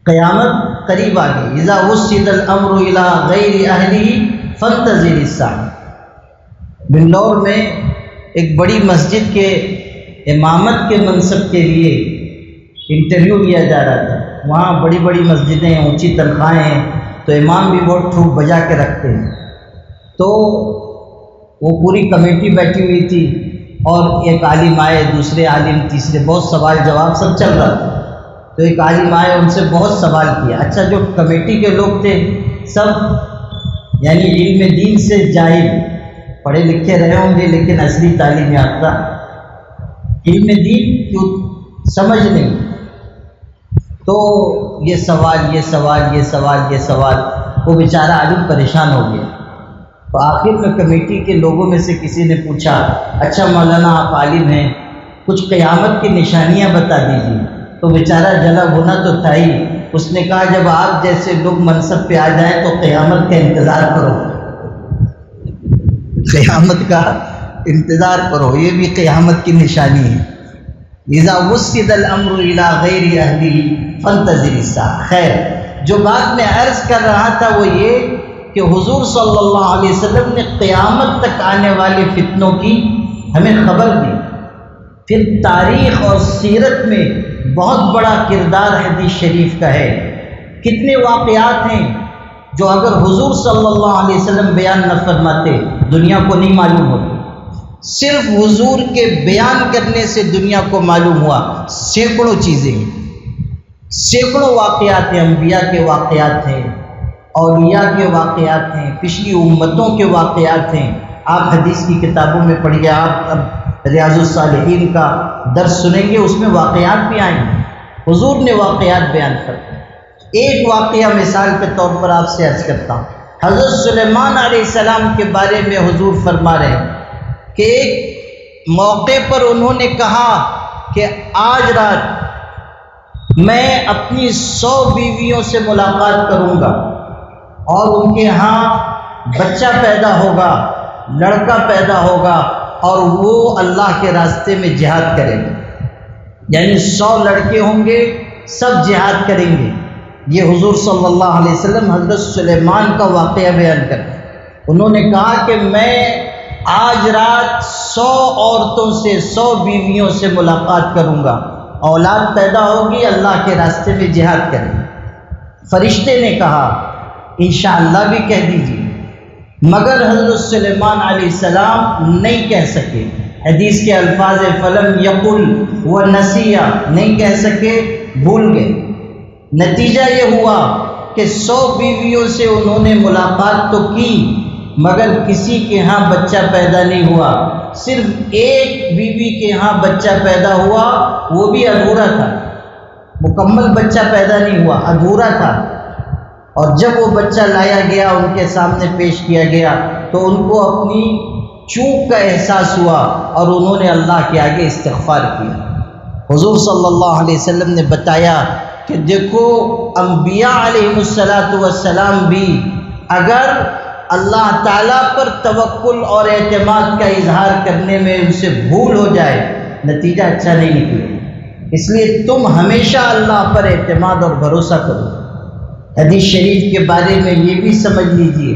قیامت قریب آ گئی. اذا وسد الامر الى غیر اہلہ فانتظر الساعہ. بنگلور میں ایک بڑی مسجد کے امامت کے منصب کے لیے انٹرویو لیا جا رہا تھا. وہاں بڑی بڑی مسجدیں ہیں، اونچی تنخواہیں ہیں، تو امام بھی بہت ٹھوک بجا کے رکھتے ہیں. تو وہ پوری کمیٹی بیٹھی ہوئی تھی اور ایک عالم آئے، دوسرے عالم، تیسرے، بہت سوال جواب سب چل رہا تھا. تو ایک عالم آئے، ان سے بہت سوال کیا. اچھا، جو کمیٹی کے لوگ تھے سب یعنی علم دین سے جاہل، پڑھے لکھے رہے ہوں گے لیکن اصلی تعلیم یافتہ، علم دین کیوں سمجھ نہیں. تو یہ سوال، یہ سوال، یہ سوال، یہ سوال، وہ بیچارہ عالم پریشان ہو گیا. تو آخر میں کمیٹی کے لوگوں میں سے کسی نے پوچھا، اچھا مولانا آپ عالم ہیں، کچھ قیامت کی نشانیاں بتا دیجیے. تو بیچارہ جلا بھنا تو تھا ہی. اس نے کہا جب آپ جیسے لوگ منصب پہ آ جائیں تو قیامت کا انتظار کرو، قیامت کا انتظار کرو. یہ بھی قیامت کی نشانی ہے. اذا وسد الامر الى غیر اہلہ فانتظر الساعہ. خیر، جو بات میں عرض کر رہا تھا وہ یہ کہ حضور صلی اللہ علیہ وسلم نے قیامت تک آنے والے فتنوں کی ہمیں خبر دی. پھر تاریخ اور سیرت میں بہت بڑا کردار حدیث شریف کا ہے. کتنے واقعات ہیں جو اگر حضور صلی اللہ علیہ وسلم بیان نہ فرماتے دنیا کو نہیں معلوم ہوتی. صرف حضور کے بیان کرنے سے دنیا کو معلوم ہوا. سینکڑوں چیزیں ہیں، سینکڑوں واقعات ہیں. انبیاء کے واقعات ہیں، اولیاء کے واقعات ہیں، پچھلی امتوں کے واقعات ہیں. آپ حدیث کی کتابوں میں پڑھیے. آپ اب ریاض الصالحین کا درس سنیں گے، اس میں واقعات بھی آئیں گے. حضور نے واقعات بیان کرتے. ایک واقعہ مثال کے طور پر آپ سے عرض کرتا ہوں. حضرت سلیمان علیہ السلام کے بارے میں حضور فرما رہے ہیں کہ ایک موقع پر انہوں نے کہا کہ آج رات میں اپنی 100 بیویوں سے ملاقات کروں گا اور ان کے ہاں بچہ پیدا ہوگا، لڑکا پیدا ہوگا اور وہ اللہ کے راستے میں جہاد کریں گے. یعنی 100 لڑکے ہوں گے، سب جہاد کریں گے. یہ حضور صلی اللہ علیہ وسلم حضرت سلیمان کا واقعہ بیان کرتے ہیں. انہوں نے کہا کہ میں آج رات 100 عورتوں سے، 100 بیویوں سے ملاقات کروں گا، اولاد پیدا ہوگی، اللہ کے راستے میں جہاد کریں گے. فرشتے نے کہا انشاءاللہ بھی کہہ دیجیے. مگر حضرت سلیمان علیہ السلام نہیں کہہ سکے. حدیث کے الفاظ فلم یقل و نسیہ، نہیں کہہ سکے، بھول گئے. نتیجہ یہ ہوا کہ 100 بیویوں سے انہوں نے ملاقات تو کی مگر کسی کے ہاں بچہ پیدا نہیں ہوا. صرف ایک بیوی کے ہاں بچہ پیدا ہوا، وہ بھی ادھورا تھا، مکمل بچہ پیدا نہیں ہوا، ادھورا تھا. اور جب وہ بچہ لایا گیا، ان کے سامنے پیش کیا گیا، تو ان کو اپنی چوک کا احساس ہوا اور انہوں نے اللہ کے آگے استغفار کیا. حضور صلی اللہ علیہ وسلم نے بتایا کہ دیکھو انبیاء علیہ السلام بھی اگر اللہ تعالیٰ پر توکل اور اعتماد کا اظہار کرنے میں ان سے بھول ہو جائے، نتیجہ اچھا نہیں نکلے. اس لیے تم ہمیشہ اللہ پر اعتماد اور بھروسہ کرو. حدیث شریف کے بارے میں یہ بھی سمجھ لیجئے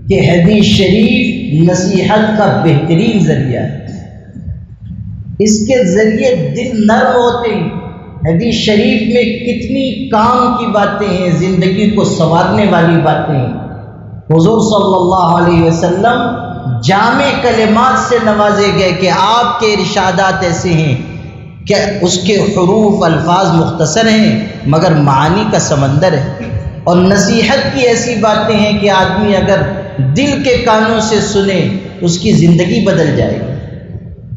کہ حدیث شریف نصیحت کا بہترین ذریعہ ہے. اس کے ذریعے دل نرم ہوتے ہیں. حدیث شریف میں کتنی کام کی باتیں ہیں، زندگی کو سنوارنے والی باتیں ہیں. حضور صلی اللہ علیہ وسلم جامع کلمات سے نوازے گئے کہ آپ کے ارشادات ایسے ہیں کہ اس کے حروف الفاظ مختصر ہیں مگر معانی کا سمندر ہے. اور نصیحت کی ایسی باتیں ہیں کہ آدمی اگر دل کے کانوں سے سنے اس کی زندگی بدل جائے گی،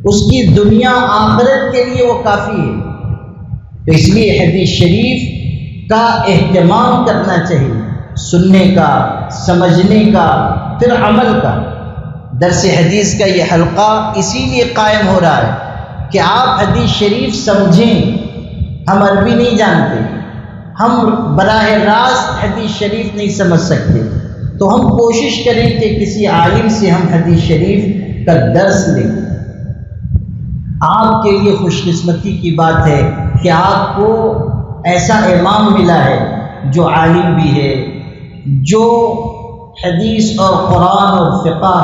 اس کی دنیا آخرت کے لیے وہ کافی ہے. تو اس لیے حدیث شریف کا اہتمام کرنا چاہیے، سننے کا، سمجھنے کا، پھر عمل کا. درس حدیث کا یہ حلقہ اسی لیے قائم ہو رہا ہے کہ آپ حدیث شریف سمجھیں. ہم عربی نہیں جانتے، ہم براہ راست حدیث شریف نہیں سمجھ سکتے، تو ہم کوشش کریں کہ کسی عالم سے ہم حدیث شریف کا درس لیں. آپ کے لیے خوش قسمتی کی بات ہے کہ آپ کو ایسا امام ملا ہے جو عالم بھی ہے، جو حدیث اور قرآن اور فقہ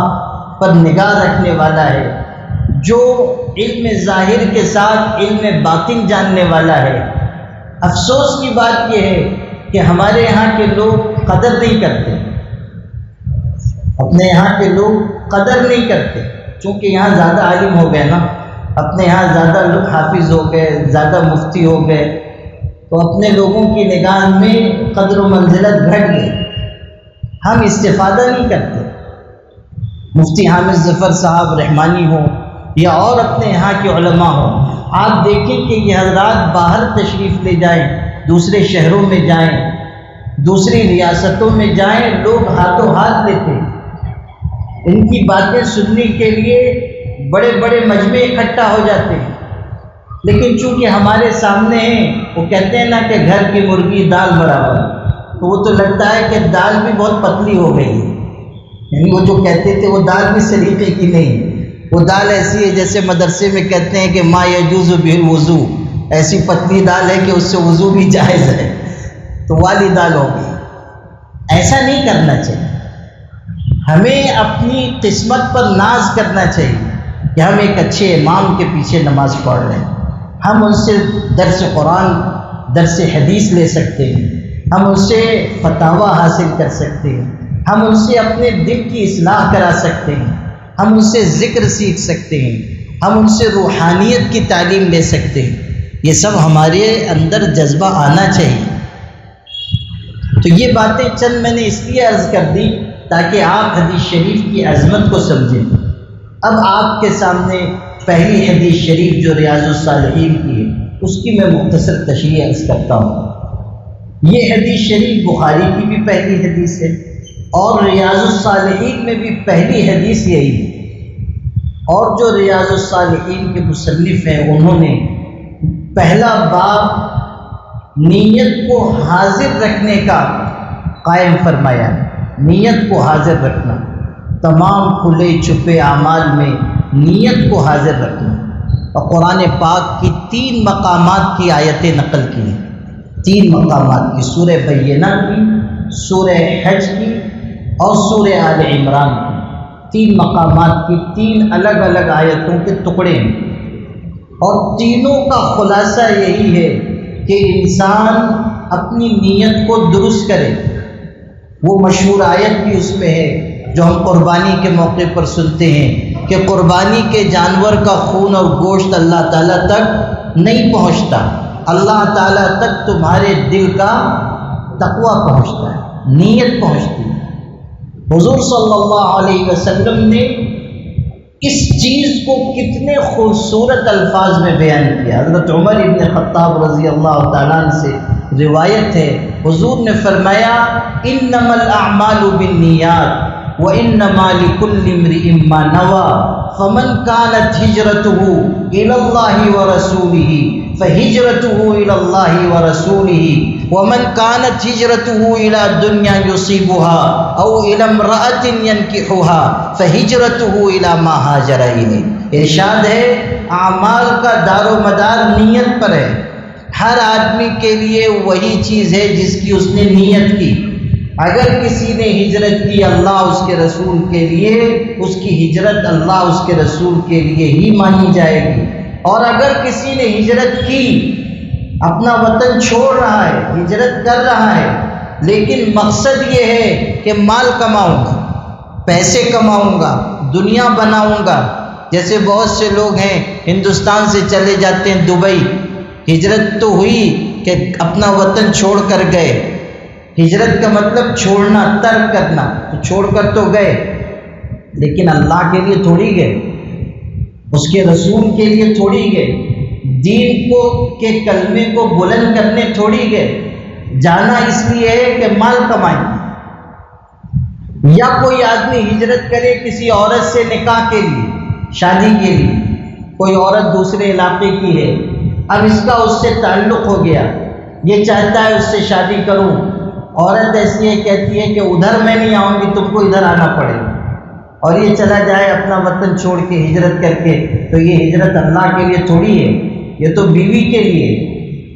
پر نگاہ رکھنے والا ہے، جو علم ظاہر کے ساتھ علم باطن جاننے والا ہے. افسوس کی بات یہ ہے کہ ہمارے یہاں کے لوگ قدر نہیں کرتے، اپنے یہاں کے لوگ قدر نہیں کرتے، چونکہ یہاں زیادہ عالم ہو گئے نا، اپنے یہاں زیادہ لوگ حافظ ہو گئے، زیادہ مفتی ہو گئے، تو اپنے لوگوں کی نگاہ میں قدر و منزلت گھٹ گئی. ہم استفادہ نہیں کرتے. مفتی حامد ظفر صاحب رحمانی ہوں یا اور اپنے یہاں کے علماء ہوں، آپ دیکھیں کہ یہ حضرات باہر تشریف لے جائیں، دوسرے شہروں میں جائیں، دوسری ریاستوں میں جائیں، لوگ ہاتھوں ہاتھ لیتے ہیں. ان کی باتیں سننے کے لیے بڑے بڑے مجمع اکٹھا ہو جاتے ہیں. لیکن چونکہ ہمارے سامنے ہیں، وہ کہتے ہیں نا کہ گھر کی مرغی دال برابر، تو وہ تو لگتا ہے کہ دال بھی بہت پتلی ہو گئی ہے. یعنی وہ جو کہتے تھے وہ دال بھی سلیقے کی نہیں، وہ دال ایسی ہے جیسے مدرسے میں کہتے ہیں کہ ما یجوز بہ الوضو، ایسی پتلی دال ہے کہ اس سے وضو بھی جائز ہے، تو والی دال ہوگی. ایسا نہیں کرنا چاہیے. ہمیں اپنی قسمت پر ناز کرنا چاہیے کہ ہم ایک اچھے امام کے پیچھے نماز پڑھ رہے ہیں، ہم ان سے درس قرآن، درس حدیث لے سکتے ہیں، ہم ان سے فتاوی حاصل کر سکتے ہیں، ہم ان سے اپنے دل کی اصلاح کرا سکتے ہیں، ہم ان سے ذکر سیکھ سکتے ہیں، ہم ان سے روحانیت کی تعلیم لے سکتے ہیں. یہ سب ہمارے اندر جذبہ آنا چاہیے. تو یہ باتیں چند میں نے اس لیے عرض کر دی تاکہ آپ حدیث شریف کی عظمت کو سمجھیں. اب آپ کے سامنے پہلی حدیث شریف جو ریاض الصالحین کی ہے اس کی میں مختصر تشریح عرض کرتا ہوں. یہ حدیث شریف بخاری کی بھی پہلی حدیث ہے اور ریاض الصالحین میں بھی پہلی حدیث یہی ہے. اور جو ریاض الصالحین کے مصنف ہیں انہوں نے پہلا باب نیت کو حاضر رکھنے کا قائم فرمایا. نیت کو حاضر رکھنا، تمام کھلے چھپے اعمال میں نیت کو حاضر رکھنا. اور قرآن پاک کی 3 مقامات کی آیتیں نقل کی ہیں، 3 مقامات کی، سورہ بینہ کی، سورہ حج کی اور سورہ آل عمران کی. 3 مقامات کی 3 الگ الگ آیتوں کے ٹکڑے ہیں، اور تینوں کا خلاصہ یہی ہے کہ انسان اپنی نیت کو درست کرے. وہ مشہور آیت بھی اس میں ہے، جو ہم قربانی کے موقع پر سنتے ہیں کہ قربانی کے جانور کا خون اور گوشت اللہ تعالیٰ تک نہیں پہنچتا، اللہ تعالیٰ تک تمہارے دل کا تقویٰ پہنچتا ہے، نیت پہنچتی ہے۔ حضور صلی اللہ علیہ وسلم نے اس چیز کو کتنے خوبصورت الفاظ میں بیان کیا۔ حضرت عمر ابن خطاب رضی اللہ تعالیٰ عنہ سے روایت ہے، حضور نے فرمایا انما الاعمال بالنیات وانما لكل امرئ ما نوى فمن كانت هجرته الى الله ورسوله فهجرته الى الله ورسوله ومن كانت هجرته الى دنیا يصيبها او الى امرأة ينكحها فهجرته الى ما هاجر اليه۔ ارشاد ہے اعمال کا دار و مدار نیت پر ہے، ہر آدمی کے لیے وہی چیز ہے جس کی اس نے نیت کی۔ اگر کسی نے ہجرت کی اللہ اس کے رسول کے لیے، اس کی ہجرت اللہ اس کے رسول کے لیے ہی مانی جائے گی، اور اگر کسی نے ہجرت کی، اپنا وطن چھوڑ رہا ہے، ہجرت کر رہا ہے، لیکن مقصد یہ ہے کہ مال کماؤں گا، پیسے کماؤں گا، دنیا بناؤں گا، جیسے بہت سے لوگ ہیں ہندوستان سے چلے جاتے ہیں دبئی، ہجرت تو ہوئی کہ اپنا وطن چھوڑ کر گئے، ہجرت کا مطلب چھوڑنا، ترک کرنا، تو چھوڑ کر تو گئے، لیکن اللہ کے لیے تھوڑی گئے، اس کے رسول کے لیے تھوڑی گئے، دین کو کے کلمے کو بلند کرنے تھوڑی گئے، جانا اس لیے ہے کہ مال کمائیں۔ یا کوئی آدمی ہجرت کرے کسی عورت سے نکاح کے لیے، شادی کے لیے، کوئی عورت دوسرے علاقے کی ہے، اب اس کا اس سے تعلق ہو گیا، یہ چاہتا ہے اس سے شادی کروں، عورت ایسی ہے کہتی ہے کہ ادھر میں نہیں آؤں گی، تم کو ادھر آنا پڑے گا، اور یہ چلا جائے اپنا وطن چھوڑ کے ہجرت کر کے، تو یہ ہجرت اللہ کے لیے تھوڑی ہے، یہ تو بیوی کے لیے،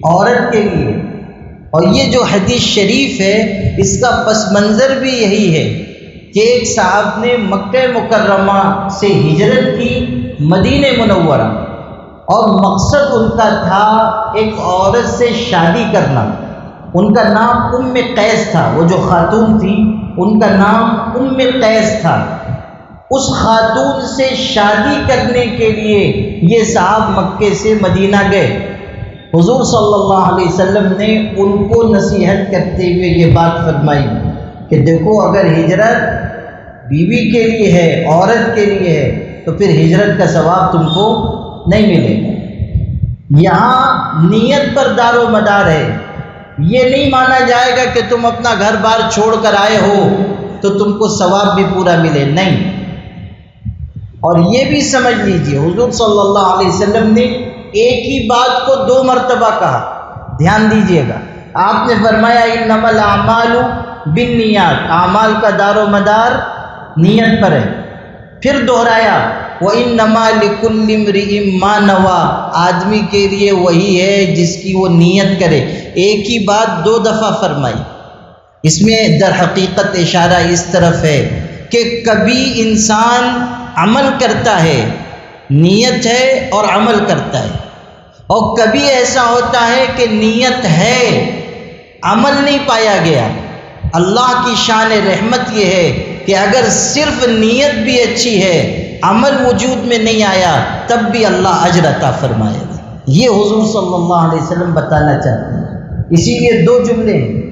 عورت کے لیے۔ اور یہ جو حدیث شریف ہے اس کا پس منظر بھی یہی ہے کہ ایک صاحب نے مکہ مکرمہ سے ہجرت کی مدینہ منورہ، اور مقصد ان کا تھا ایک عورت سے شادی کرنا، ان کا نام ام قیس تھا، وہ جو خاتون تھی ان کا نام ام قیس تھا۔ اس خاتون سے شادی کرنے کے لیے یہ صاحب مکے سے مدینہ گئے۔ حضور صلی اللہ علیہ وسلم نے ان کو نصیحت کرتے ہوئے یہ بات فرمائی کہ دیکھو اگر ہجرت بیوی کے لیے ہے، عورت کے لیے ہے، تو پھر ہجرت کا ثواب تم کو نہیں ملے گا۔ یہاں نیت پر دار و مدار ہے، یہ نہیں مانا جائے گا کہ تم اپنا گھر بار چھوڑ کر آئے ہو تو تم کو ثواب بھی پورا ملے، نہیں۔ اور یہ بھی سمجھ لیجئے حضور صلی اللہ علیہ وسلم نے ایک ہی بات کو 2 مرتبہ کہا، دھیان دیجئے گا۔ آپ نے فرمایا انما الاعمال بالنیات، اعمال کا دار و مدار نیت پر ہے، پھر دہرایا وَإِنَّمَا لِكُلِّ امْرِئٍ مَّا نَوَىٰ، آدمی کے لیے وہی ہے جس کی وہ نیت کرے۔ ایک ہی بات 2 دفعہ فرمائی۔ اس میں در حقیقت اشارہ اس طرف ہے کہ کبھی انسان عمل کرتا ہے، نیت ہے اور عمل کرتا ہے، اور کبھی ایسا ہوتا ہے کہ نیت ہے، عمل نہیں پایا گیا۔ اللہ کی شان رحمت یہ ہے کہ اگر صرف نیت بھی اچھی ہے، عمل وجود میں نہیں آیا، تب بھی اللہ اجر عطا فرمائے گا۔ یہ حضور صلی اللہ علیہ وسلم بتانا چاہتے ہیں، اسی لیے 2 جملے ہیں۔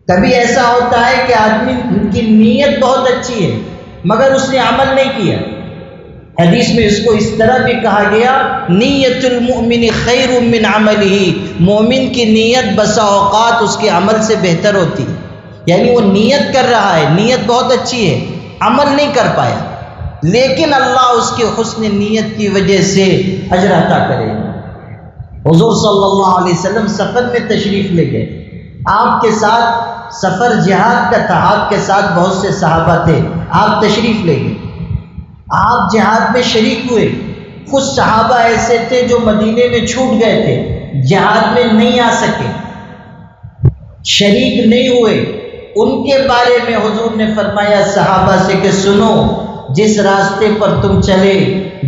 کبھی ایسا ہوتا ہے کہ آدمی کی نیت بہت اچھی ہے مگر اس نے عمل نہیں کیا۔ حدیث میں اس کو اس طرح بھی کہا گیا نیت المؤمن خیر من عملہ، مومن کی نیت بسا اوقات اس کے عمل سے بہتر ہوتی ہے۔ یعنی وہ نیت کر رہا ہے، نیت بہت اچھی ہے، عمل نہیں کر پایا، لیکن اللہ اس کے حسن نیت کی وجہ سے اجر عطا کرے گا۔ حضور صلی اللہ علیہ وسلم سفر میں تشریف لے گئے، آپ کے ساتھ سفر جہاد کا تھا، آپ کے ساتھ بہت سے صحابہ تھے، آپ تشریف لے گئے، آپ جہاد میں شریک ہوئے۔ کچھ صحابہ ایسے تھے جو مدینے میں چھوٹ گئے تھے، جہاد میں نہیں آ سکے، شریک نہیں ہوئے، ان کے بارے میں حضور نے فرمایا صحابہ سے کہ سنو، جس راستے پر تم چلے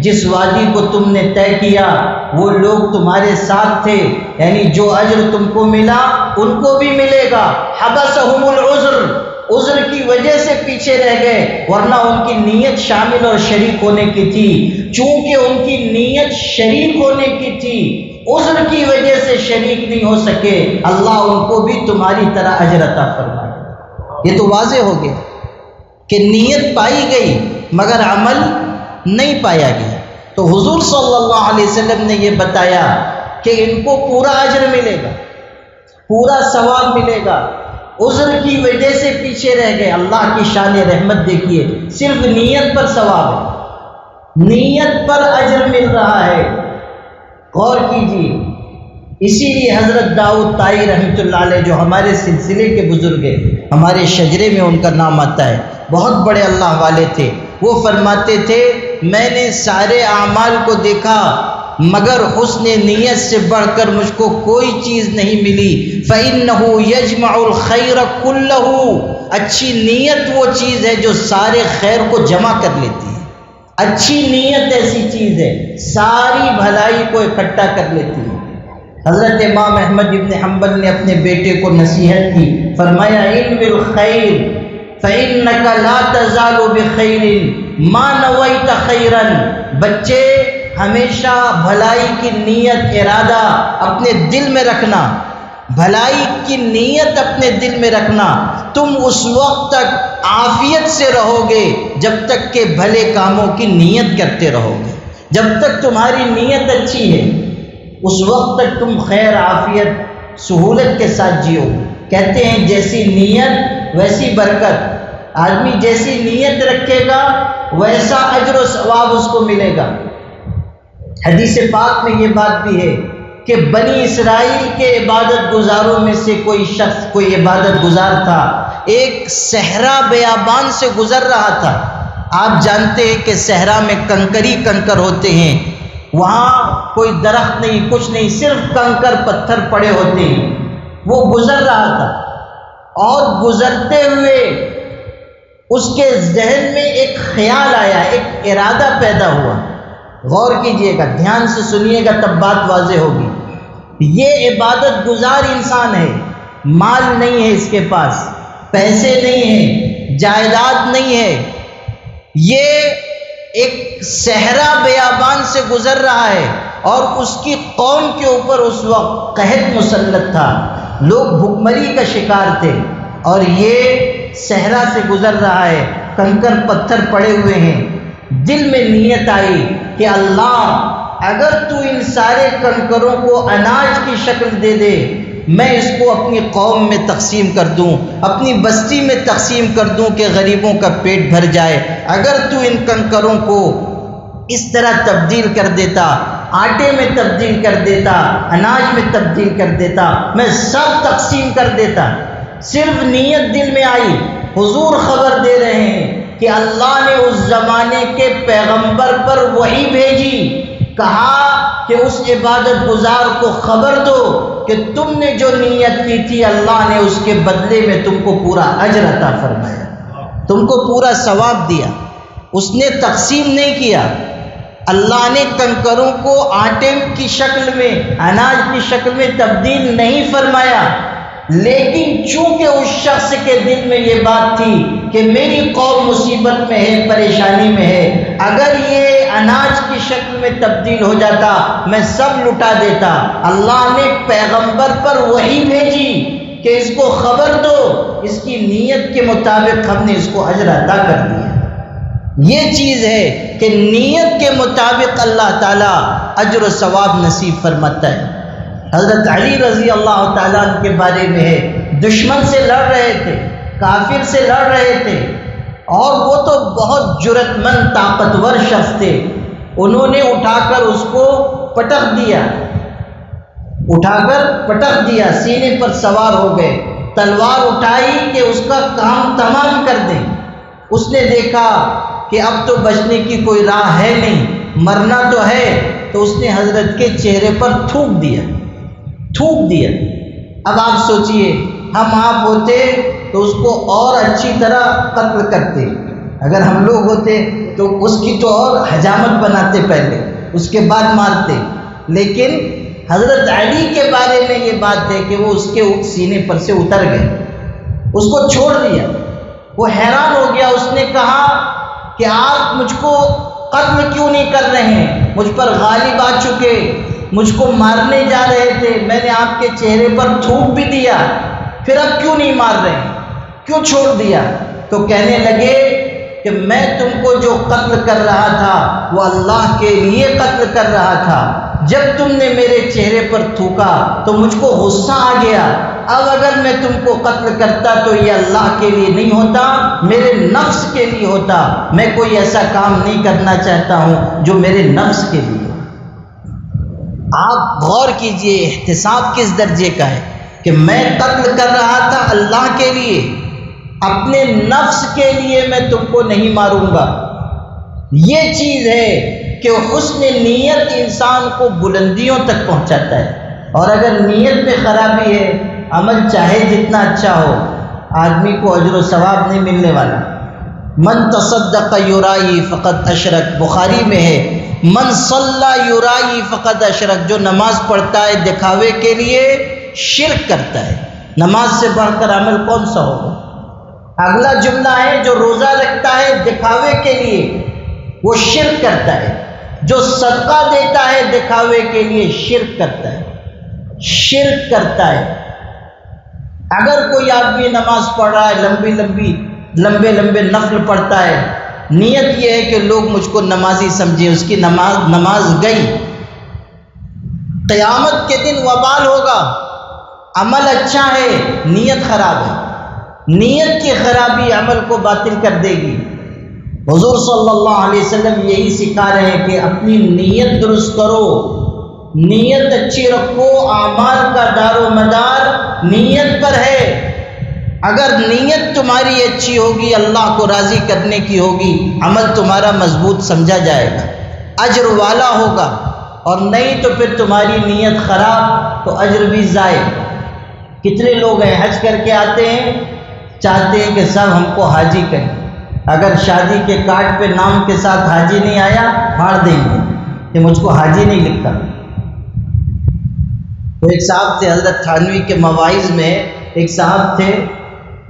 جس وادی کو تم نے طے کیا وہ لوگ تمہارے ساتھ تھے، یعنی جو اجر تم کو ملا ان کو بھی ملے گا۔ حبسہم العذر، عذر کی وجہ سے پیچھے رہ گئے، ورنہ ان کی نیت شامل اور شریک ہونے کی تھی۔ چونکہ ان کی نیت شریک ہونے کی تھی، عذر کی وجہ سے شریک نہیں ہو سکے، اللہ ان کو بھی تمہاری طرح اجر عطا فرمائے۔ یہ تو واضح ہو گیا کہ نیت پائی گئی مگر عمل نہیں پایا گیا۔ تو حضور صلی اللہ علیہ وسلم نے یہ بتایا کہ ان کو پورا اجر ملے گا، پورا ثواب ملے گا، عذر کی وجہ سے پیچھے رہ گئے۔ اللہ کی شان رحمت دیکھیے، صرف نیت پر ثواب ہے، نیت پر اجر مل رہا ہے۔ غور کیجیے، اسی لیے حضرت داؤد طائی رحمۃ اللہ علیہ جو ہمارے سلسلے کے بزرگ ہیں، ہمارے شجرے میں ان کا نام آتا ہے، بہت بڑے اللہ والے تھے، وہ فرماتے تھے میں نے سارے اعمال کو دیکھا مگر حسن نیت سے بڑھ کر مجھ کو کوئی چیز نہیں ملی۔ فَإِنَّهُ يَجْمَعُ الْخَيْرَ كُلَّهُ، اچھی نیت وہ چیز ہے جو سارے خیر کو جمع کر لیتی ہے۔ اچھی نیت ایسی چیز ہے ساری بھلائی کو اکٹھا کر لیتی ہے۔ حضرت امام احمد ابن حنبل نے اپنے بیٹے کو نصیحت کی، فرمایا علم الخیر فَإِنَّكَ لَا تَزَالُ بِخَيْرٍ مَا نَوَيْتَ خَيْرًا، بچے ہمیشہ بھلائی کی نیت ارادہ اپنے دل میں رکھنا، بھلائی کی نیت اپنے دل میں رکھنا، تم اس وقت تک عافیت سے رہو گے جب تک کہ بھلے کاموں کی نیت کرتے رہو گے۔ جب تک تمہاری نیت اچھی ہے اس وقت تک تم خیر عافیت سہولت کے ساتھ جیو۔ کہتے ہیں جیسی نیت ویسی برکت، آدمی جیسی نیت رکھے گا ویسا اجر و ثواب اس کو ملے گا۔ حدیث پاک میں یہ بات بھی ہے کہ بنی اسرائیل کے عبادت گزاروں میں سے کوئی شخص، کوئی عبادت گزار تھا، ایک صحرا بیابان سے گزر رہا تھا۔ آپ جانتے ہیں کہ صحرا میں کنکری کنکر ہوتے ہیں، وہاں کوئی درخت نہیں، کچھ نہیں، صرف کنکر پتھر پڑے ہوتے ہیں۔ وہ گزر رہا تھا اور گزرتے ہوئے اس کے ذہن میں ایک خیال آیا، ایک ارادہ پیدا ہوا۔ غور کیجئے گا، دھیان سے سنیے گا تب بات واضح ہوگی۔ یہ عبادت گزار انسان ہے، مال نہیں ہے اس کے پاس، پیسے نہیں ہیں، جائیداد نہیں ہے، یہ ایک صحرا بیابان سے گزر رہا ہے اور اس کی قوم کے اوپر اس وقت قحط مسلط تھا، لوگ بھوک کا شکار تھے، اور یہ صحرا سے گزر رہا ہے، کنکر پتھر پڑے ہوئے ہیں۔ دل میں نیت آئی کہ اللہ اگر تو ان سارے کنکروں کو اناج کی شکل دے دے، میں اس کو اپنی قوم میں تقسیم کر دوں، اپنی بستی میں تقسیم کر دوں کہ غریبوں کا پیٹ بھر جائے۔ اگر تو ان کنکروں کو اس طرح تبدیل کر دیتا، آٹے میں تبدیل کر دیتا، اناج میں تبدیل کر دیتا، میں سب تقسیم کر دیتا۔ صرف نیت دل میں آئی۔ حضور خبر دے رہے ہیں کہ اللہ نے اس زمانے کے پیغمبر پر وحی بھیجی، کہا کہ اس عبادت گزار کو خبر دو کہ تم نے جو نیت کی تھی اللہ نے اس کے بدلے میں تم کو پورا اجر عطا فرمایا، تم کو پورا ثواب دیا۔ اس نے تقسیم نہیں کیا، اللہ نے کنکروں کو آٹے کی شکل میں، اناج کی شکل میں تبدیل نہیں فرمایا، لیکن چونکہ اس شخص کے دل میں یہ بات تھی کہ میری قوم مصیبت میں ہے، پریشانی میں ہے، اگر یہ اناج کی شکل میں تبدیل ہو جاتا میں سب لٹا دیتا، اللہ نے پیغمبر پر وحی بھیجی کہ اس کو خبر دو، اس کی نیت کے مطابق ہم نے اس کو اجر عطا کر دیا۔ یہ چیز ہے کہ نیت کے مطابق اللہ تعالیٰ اجر و ثواب نصیب فرماتا ہے۔ حضرت علی رضی اللہ تعالیٰ عنہ کے بارے میں ہے، دشمن سے لڑ رہے تھے، کافر سے لڑ رہے تھے، اور وہ تو بہت جرأت مند طاقتور شخص تھے، انہوں نے اٹھا کر اس کو پٹخ دیا، اٹھا کر پٹخ دیا، سینے پر سوار ہو گئے، تلوار اٹھائی کہ اس کا کام تمام کر دیں۔ اس نے دیکھا کہ اب تو بچنے کی کوئی راہ ہے نہیں، مرنا تو ہے، تو اس نے حضرت کے چہرے پر تھوک دیا۔ اب آپ سوچئے ہم آپ ہوتے تو اس کو اور اچھی طرح قتل کرتے، اگر ہم لوگ ہوتے تو اس کی تو اور حجامت بناتے پہلے، اس کے بعد مارتے. لیکن حضرت علی کے بارے میں یہ بات ہے کہ وہ اس کے سینے پر سے اتر گئے، اس کو چھوڑ دیا. وہ حیران ہو گیا، اس نے کہا کہ آپ مجھ کو قتل کیوں نہیں کر رہے ہیں؟ مجھ پر غالب آ چکے، مجھ کو مارنے جا رہے تھے، میں نے آپ کے چہرے پر تھوک بھی دیا، پھر اب کیوں نہیں مار رہے ہیں، کیوں چھوڑ دیا؟ تو کہنے لگے کہ میں تم کو جو قتل کر رہا تھا وہ اللہ کے لیے قتل کر رہا تھا. جب تم نے میرے چہرے پر تھوکا تو مجھ کو غصہ آ گیا. اب اگر میں تم کو قتل کرتا تو یہ اللہ کے لیے نہیں ہوتا، میرے نفس کے لیے ہوتا. میں کوئی ایسا کام نہیں کرنا چاہتا ہوں جو میرے نفس کے لیے. آپ غور کیجئے احتساب کس درجے کا ہے کہ میں قتل کر رہا تھا اللہ کے لیے، اپنے نفس کے لیے میں تم کو نہیں ماروں گا. یہ چیز ہے کہ حسن نیت انسان کو بلندیوں تک پہنچاتا ہے. اور اگر نیت میں خرابی ہے، عمل چاہے جتنا اچھا ہو، آدمی کو اجر و ثواب نہیں ملنے والا. من تصدق یرائی فقط اشرک، بخاری میں ہے من صلی یرائی فقط اشرک، جو نماز پڑھتا ہے دکھاوے کے لیے شرک کرتا ہے. نماز سے بڑھ کر عمل کون سا ہوگا؟ اگلا جملہ ہے جو روزہ رکھتا ہے دکھاوے کے لیے وہ شرک کرتا ہے. جو صدقہ دیتا ہے دکھاوے کے لیے شرک کرتا ہے، شرک کرتا ہے. اگر کوئی آدمی نماز پڑھ رہا ہے، لمبے نفل پڑھتا ہے، نیت یہ ہے کہ لوگ مجھ کو نمازی سمجھیں، اس کی نماز گئی. قیامت کے دن وبال ہوگا. عمل اچھا ہے، نیت خراب ہے، نیت کی خرابی عمل کو باطل کر دے گی. حضور صلی اللہ علیہ وسلم یہی سکھا رہے ہیں کہ اپنی نیت درست کرو، نیت اچھی رکھو. اعمال کا دار و مدار نیت پر ہے. اگر نیت تمہاری اچھی ہوگی، اللہ کو راضی کرنے کی ہوگی، عمل تمہارا مضبوط سمجھا جائے گا، اجر والا ہوگا. اور نہیں تو پھر تمہاری نیت خراب تو اجر بھی ضائع. کتنے لوگ ہیں حج کر کے آتے ہیں، چاہتے ہیں کہ سب ہم کو حاجی کریں. اگر شادی کے کارڈ پہ نام کے ساتھ حاجی نہیں آیا، پھاڑ دیں گے کہ مجھ کو حاجی نہیں لکھا. تو ایک صاحب تھے حضرت تھانوی کے مواعظ میں، ایک صاحب تھے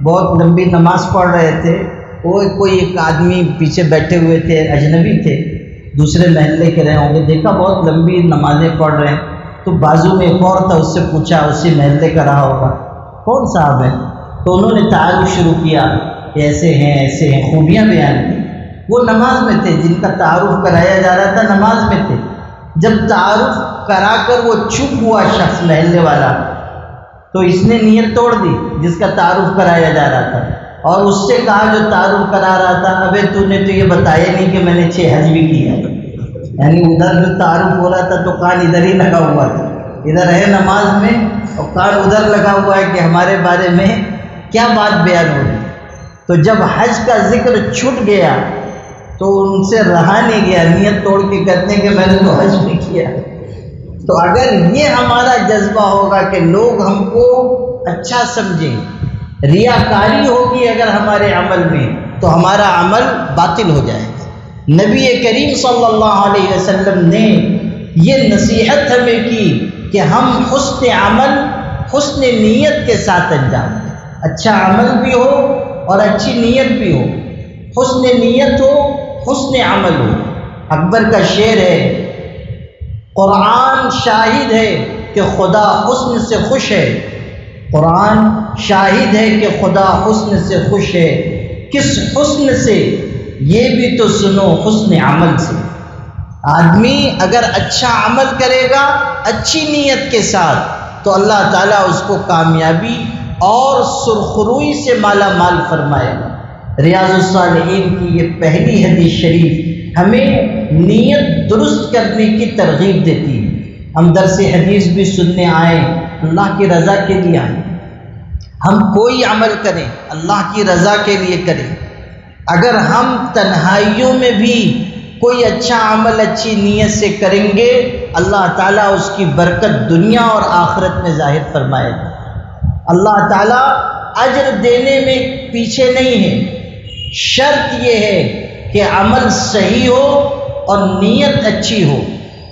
بہت لمبی نماز پڑھ رہے تھے. وہ کوئی ایک آدمی پیچھے بیٹھے ہوئے تھے، اجنبی تھے، دوسرے محلے کے رہے ہوں گے، دیکھا بہت لمبی نمازیں پڑھ رہے ہیں. تو بازو میں ایک اور تھا، اس سے پوچھا، اسی محلے کا رہا ہوگا، کون صاحب ہے؟ تو انہوں نے تعارف شروع کیا کہ ایسے ہیں، خوبیاں بیان کی. وہ نماز میں تھے، جن کا تعارف کرایا جا رہا تھا نماز میں تھے. جب تعارف کرا کر وہ چپ ہوا شخص محلے والا، تو اس نے نیت توڑ دی جس کا تعارف کرایا جا رہا تھا، اور اس سے کہا جو تعارف کرا رہا تھا، ابے تو نے تو یہ بتایا نہیں کہ میں نے 6 حج بھی کیا. یعنی ادھر جو تعارف ہو رہا تھا تو کان ادھر ہی لگا ہوا تھا، ادھر ہے نماز میں اور کان ادھر لگا ہوا ہے کہ ہمارے بارے میں کیا بات بیان ہو رہی. تو جب حج کا ذکر چھٹ گیا تو ان سے رہا نہیں گیا، نیت توڑ کے کہتے ہیں کہ میں نے تو حج بھی کیا. تو اگر یہ ہمارا جذبہ ہوگا کہ لوگ ہم کو اچھا سمجھیں، ریاکاری ہوگی اگر ہمارے عمل میں، تو ہمارا عمل باطل ہو جائے گا. نبی کریم صلی اللہ علیہ وسلم نے یہ نصیحت ہمیں کی کہ ہم حسن عمل حسن نیت کے ساتھ انجام دیں. اچھا عمل بھی ہو اور اچھی نیت بھی ہو، حسن نیت ہو، حسن عمل ہو. اکبر کا شعر ہے، قرآن شاہد ہے کہ خدا حسن سے خوش ہے. قرآن شاہد ہے کہ خدا حسن سے خوش ہے. کس حسن سے؟ یہ بھی تو سنو حسن عمل سے. آدمی اگر اچھا عمل کرے گا اچھی نیت کے ساتھ تو اللہ تعالیٰ اس کو کامیابی اور سرخروئی سے مالا مال فرمائے گا. ریاض الصالحین کی یہ پہلی حدیث شریف ہمیں نیت درست کرنے کی ترغیب دیتی ہے. ہم درس حدیث بھی سننے آئیں، اللہ کی رضا کے لیے آئیں. ہم کوئی عمل کریں اللہ کی رضا کے لیے کریں. اگر ہم تنہائیوں میں بھی کوئی اچھا عمل اچھی نیت سے کریں گے، اللہ تعالیٰ اس کی برکت دنیا اور آخرت میں ظاہر فرمائے گا. اللہ تعالیٰ اجر دینے میں پیچھے نہیں ہے. شرط یہ ہے کہ عمل صحیح ہو اور نیت اچھی ہو۔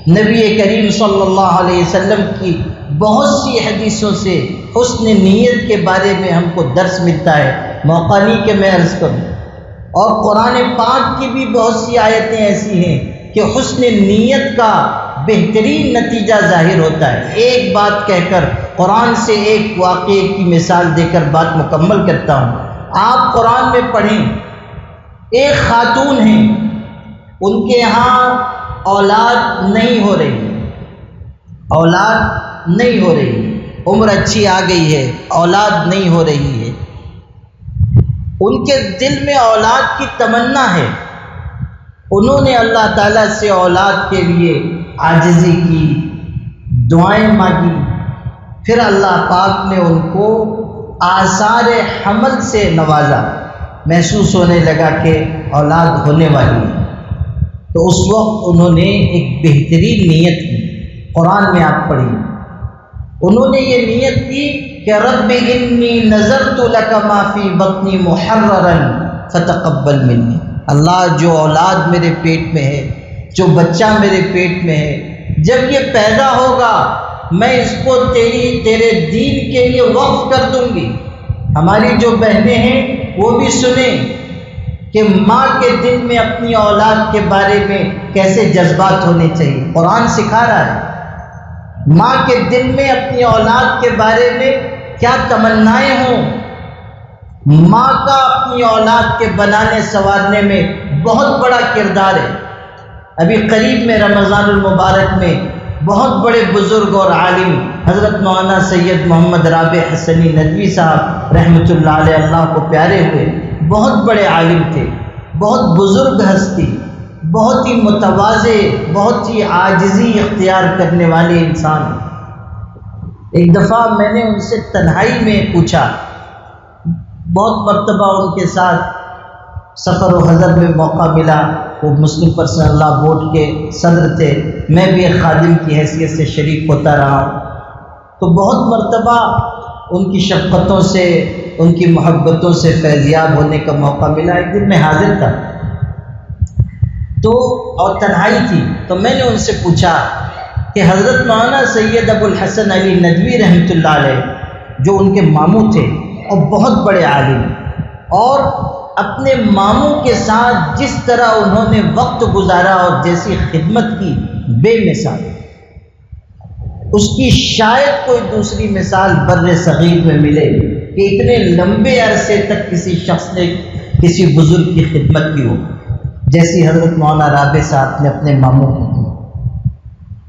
نبی کریم صلی اللہ علیہ وسلم کی بہت سی حدیثوں سے حسن نیت کے بارے میں ہم کو درس ملتا ہے، موقع نہیں کہ میں عرض کروں۔ اور قرآن پاک کی بھی بہت سی آیتیں ایسی ہیں کہ حسن نیت کا بہترین نتیجہ ظاہر ہوتا ہے۔ ایک بات کہہ کر قرآن سے ایک واقعے کی مثال دے کر بات مکمل کرتا ہوں۔ آپ قرآن میں پڑھیں، ایک خاتون ہیں، ان کے ہاں اولاد نہیں ہو رہی، عمر اچھی آ گئی ہے، اولاد نہیں ہو رہی ہے، ان کے دل میں اولاد کی تمنا ہے۔ انہوں نے اللہ تعالیٰ سے اولاد کے لیے عاجزی کی، دعائیں مانگی، پھر اللہ پاک نے ان کو آثار حمل سے نوازا، محسوس ہونے لگا کہ اولاد ہونے والی ہے۔ تو اس وقت انہوں نے ایک بہترین نیت کی، قرآن میں آپ پڑھیے، انہوں نے یہ نیت کی کہ رب انی نذرت لک ما فی بطنی محررا فتقبل منی۔ اللہ، جو اولاد میرے پیٹ میں ہے، جو بچہ میرے پیٹ میں ہے، جب یہ پیدا ہوگا میں اس کو تیرے دین کے لیے وقف کر دوں گی۔ ہماری جو بہنیں ہیں وہ بھی سنیں کہ ماں کے دل میں اپنی اولاد کے بارے میں کیسے جذبات ہونے چاہیے۔ قرآن سکھا رہا ہے ماں کے دل میں اپنی اولاد کے بارے میں کیا تمنائیں ہوں۔ ماں کا اپنی اولاد کے بنانے سنوارنے میں بہت بڑا کردار ہے۔ ابھی قریب میں رمضان المبارک میں بہت بڑے بزرگ اور عالم حضرت مولانا سید محمد رابع حسنی ندوی صاحب رحمۃ اللہ علیہ، اللہ کو پیارے ہوئے، بہت بڑے عالم تھے، بہت بزرگ ہستی، بہت ہی متواضع، بہت ہی عاجزی اختیار کرنے والے انسان۔ ایک دفعہ میں نے ان سے تنہائی میں پوچھا، بہت مرتبہ ان کے ساتھ سفر و حضر میں موقع ملا، وہ مسلم پرسنل لا بورڈ کے صدر تھے، میں بھی ایک خادم کی حیثیت سے شریک ہوتا رہا ہوں، تو بہت مرتبہ ان کی شفقتوں سے، ان کی محبتوں سے فیضیاب ہونے کا موقع ملا۔ ایک دن میں حاضر تھا تو اور تنہائی تھی، تو میں نے ان سے پوچھا کہ حضرت مولانا سید ابو الحسن علی ندوی رحمۃ اللہ علیہ، جو ان کے ماموں تھے اور بہت بڑے عالم، اور اپنے ماموں کے ساتھ جس طرح انہوں نے وقت گزارا اور جیسی خدمت کی، بے مثال، اس کی شاید کوئی دوسری مثال بر صغیر میں ملے کہ اتنے لمبے عرصے تک کسی شخص نے کسی بزرگ کی خدمت کی ہو جیسی حضرت مولانا رابع صاحب نے اپنے ماموں کی کی۔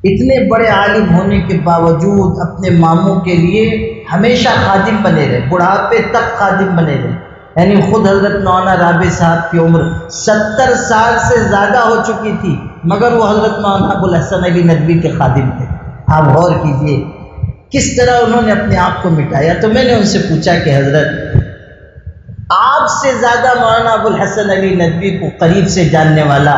اتنے بڑے عالم ہونے کے باوجود اپنے ماموں کے لیے ہمیشہ خادم بنے رہے، بڑھاپے تک خادم بنے رہے۔ یعنی خود حضرت مولانا رابع صاحب کی عمر 70 سال سے زیادہ ہو چکی تھی، مگر وہ حضرت مولانا ابو الحسن علی ندوی کے خادم تھے۔ آپ غور کیجئے کس طرح انہوں نے اپنے آپ کو مٹایا۔ تو میں نے ان سے پوچھا کہ حضرت، آپ سے زیادہ مولانا ابو الحسن علی ندوی کو قریب سے جاننے والا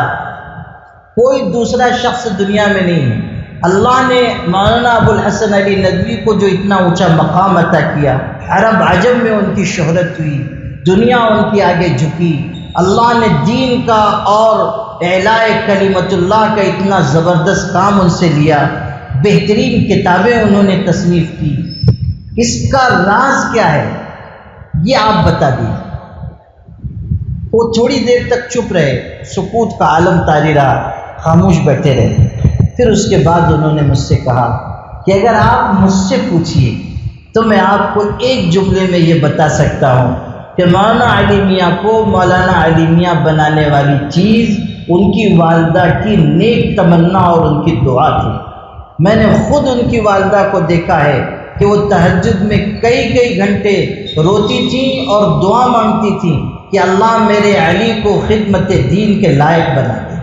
کوئی دوسرا شخص دنیا میں نہیں ہے۔ اللہ نے مولانا ابو الحسن علی ندوی کو جو اتنا اونچا مقام عطا کیا، عرب عجم میں ان کی شہرت ہوئی، دنیا ان کی آگے جھکی، اللہ نے دین کا اور اعلاء کلمت اللہ کا اتنا زبردست کام ان سے لیا، بہترین کتابیں انہوں نے تصنیف کی۔ اس کا راز کیا ہے یہ آپ بتا دیجیے۔ وہ تھوڑی دیر تک چپ رہے، سکوت کا عالم طاری رہا، خاموش بیٹھے رہے۔ پھر اس کے بعد انہوں نے مجھ سے کہا کہ اگر آپ مجھ سے پوچھیے تو میں آپ کو ایک جملے میں یہ بتا سکتا ہوں کہ مولانا علی میاں کو مولانا علی میاں بنانے والی چیز ان کی والدہ کی نیک تمنا اور ان کی دعا تھی۔ میں نے خود ان کی والدہ کو دیکھا ہے کہ وہ تہجد میں کئی گھنٹے روتی تھیں اور دعا مانگتی تھیں کہ اللہ میرے علی کو خدمت دین کے لائق بنا دے۔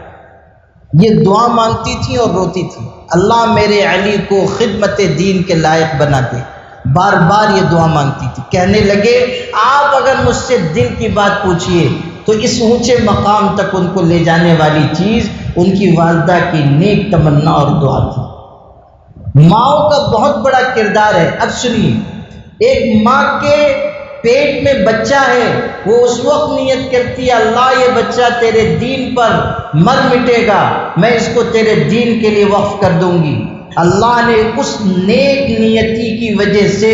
یہ دعا مانگتی تھیں اور روتی تھیں، اللہ میرے علی کو خدمت دین کے لائق بنا دے، بار بار یہ دعا مانگتی تھی۔ کہنے لگے آپ اگر مجھ سے دل کی بات پوچھئے تو اس اونچے مقام تک ان کو لے جانے والی چیز ان کی والدہ کی نیک تمنا اور دعا تھی۔ ماؤں کا بہت بڑا کردار ہے۔ اب سنیے، ایک ماں کے پیٹ میں بچہ ہے وہ اس وقت نیت کرتی ہے اللہ یہ بچہ تیرے دین پر مر مٹے گا، میں اس کو تیرے دین کے لیے وقف کر دوں گی۔ اللہ نے اس نیک نیتی کی وجہ سے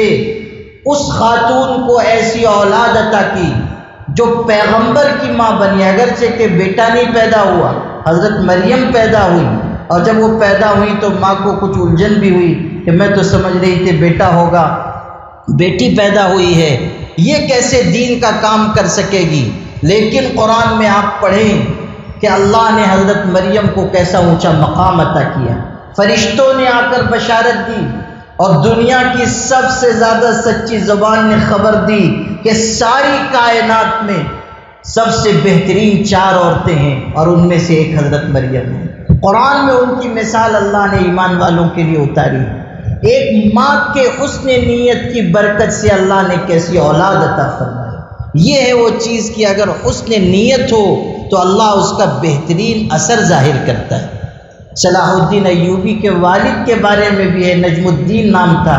اس خاتون کو ایسی اولاد عطا کی جو پیغمبر کی ماں بنی، اگرچہ کہ بیٹا نہیں پیدا ہوا، حضرت مریم پیدا ہوئی، اور جب وہ پیدا ہوئی تو ماں کو کچھ الجھن بھی ہوئی کہ میں تو سمجھ رہی تھی بیٹا ہوگا، بیٹی پیدا ہوئی ہے، یہ کیسے دین کا کام کر سکے گی؟ لیکن قرآن میں آپ پڑھیں کہ اللہ نے حضرت مریم کو کیسا اونچا مقام عطا کیا، فرشتوں نے آ کر بشارت دی، اور دنیا کی سب سے زیادہ سچی زبان نے خبر دی کہ ساری کائنات میں سب سے بہترین 4 عورتیں ہیں اور ان میں سے ایک حضرت مریم ہے۔ قرآن میں ان کی مثال اللہ نے ایمان والوں کے لیے اتاری۔ ایک ماں کے حسن نیت کی برکت سے اللہ نے کیسی اولاد عطا فرمائی۔ یہ ہے وہ چیز کہ اگر حسن نیت ہو تو اللہ اس کا بہترین اثر ظاہر کرتا ہے۔ صلاح الدین ایوبی کے والد کے بارے میں بھی ہے، نجم الدین نام تھا،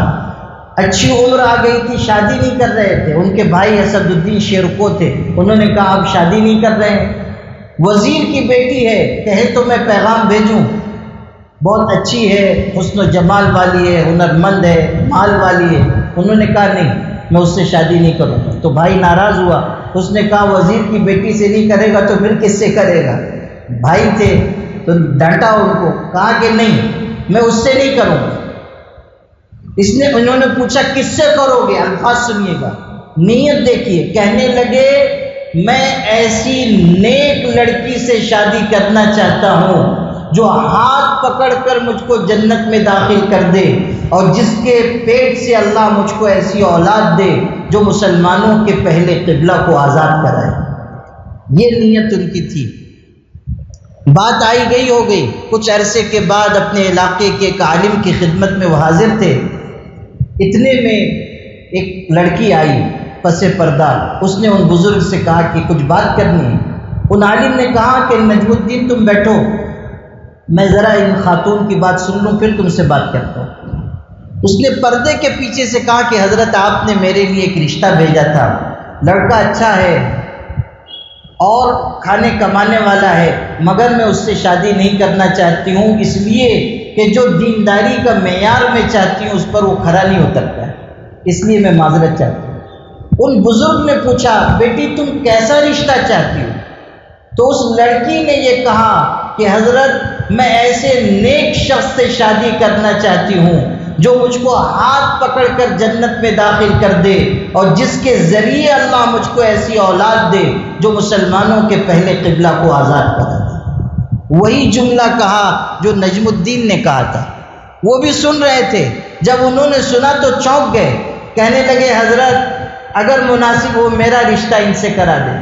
اچھی عمر آ گئی تھی، شادی نہیں کر رہے تھے۔ ان کے بھائی اسد الدین شیرکو تھے، انہوں نے کہا اب شادی نہیں کر رہے ہیں، وزیر کی بیٹی ہے، کہے تو میں پیغام بھیجوں، بہت اچھی ہے، حسن و جمال والی ہے، ہنرمند ہے، مال والی ہے۔ انہوں نے کہا نہیں میں اس سے شادی نہیں کروں گا۔ تو بھائی ناراض ہوا، اس نے کہا وزیر کی بیٹی سے نہیں کرے گا تو پھر کس سے کرے گا؟ بھائی تھے تو ڈانٹا ان کو، کہا کہ نہیں میں اس سے نہیں کروں گا۔ انہوں نے پوچھا کس سے کرو گے؟ الفاظ سنیے گا، نیت دیکھیے، کہنے لگے میں ایسی نیک لڑکی سے شادی کرنا چاہتا ہوں جو ہاتھ پکڑ کر مجھ کو جنت میں داخل کر دے، اور جس کے پیٹ سے اللہ مجھ کو ایسی اولاد دے جو مسلمانوں کے پہلے قبلہ کو آزاد کرائے۔ یہ نیت ان کی تھی۔ بات آئی گئی ہو گئی، کچھ عرصے کے بعد اپنے علاقے کے ایک عالم کی خدمت میں وہ حاضر تھے، اتنے میں ایک لڑکی آئی پس پردہ، اس نے ان بزرگ سے کہا کہ کچھ بات کرنی ہے۔ ان عالم نے کہا کہ نجم الدین تم بیٹھو، میں ذرا ان خاتون کی بات سن لوں پھر تم سے بات کرتا ہوں۔ اس نے پردے کے پیچھے سے کہا کہ حضرت آپ نے میرے لیے ایک رشتہ بھیجا تھا، لڑکا اچھا ہے اور کھانے کمانے والا ہے، مگر میں اس سے شادی نہیں کرنا چاہتی ہوں اس لیے کہ جو دینداری کا معیار میں چاہتی ہوں اس پر وہ کھرا نہیں اترتا ہے، اس لیے میں معذرت چاہتی ہوں۔ ان بزرگ نے پوچھا بیٹی تم کیسا رشتہ چاہتی ہو؟ تو اس لڑکی نے یہ کہا کہ حضرت میں ایسے نیک شخص سے شادی کرنا چاہتی ہوں جو مجھ کو ہاتھ پکڑ کر جنت میں داخل کر دے، اور جس کے ذریعے اللہ مجھ کو ایسی اولاد دے جو مسلمانوں کے پہلے قبلہ کو آزاد کرا دے۔ وہی جملہ کہا جو نجم الدین نے کہا تھا۔ وہ بھی سن رہے تھے، جب انہوں نے سنا تو چونک گئے، کہنے لگے حضرت اگر مناسب ہو میرا رشتہ ان سے کرا دیں۔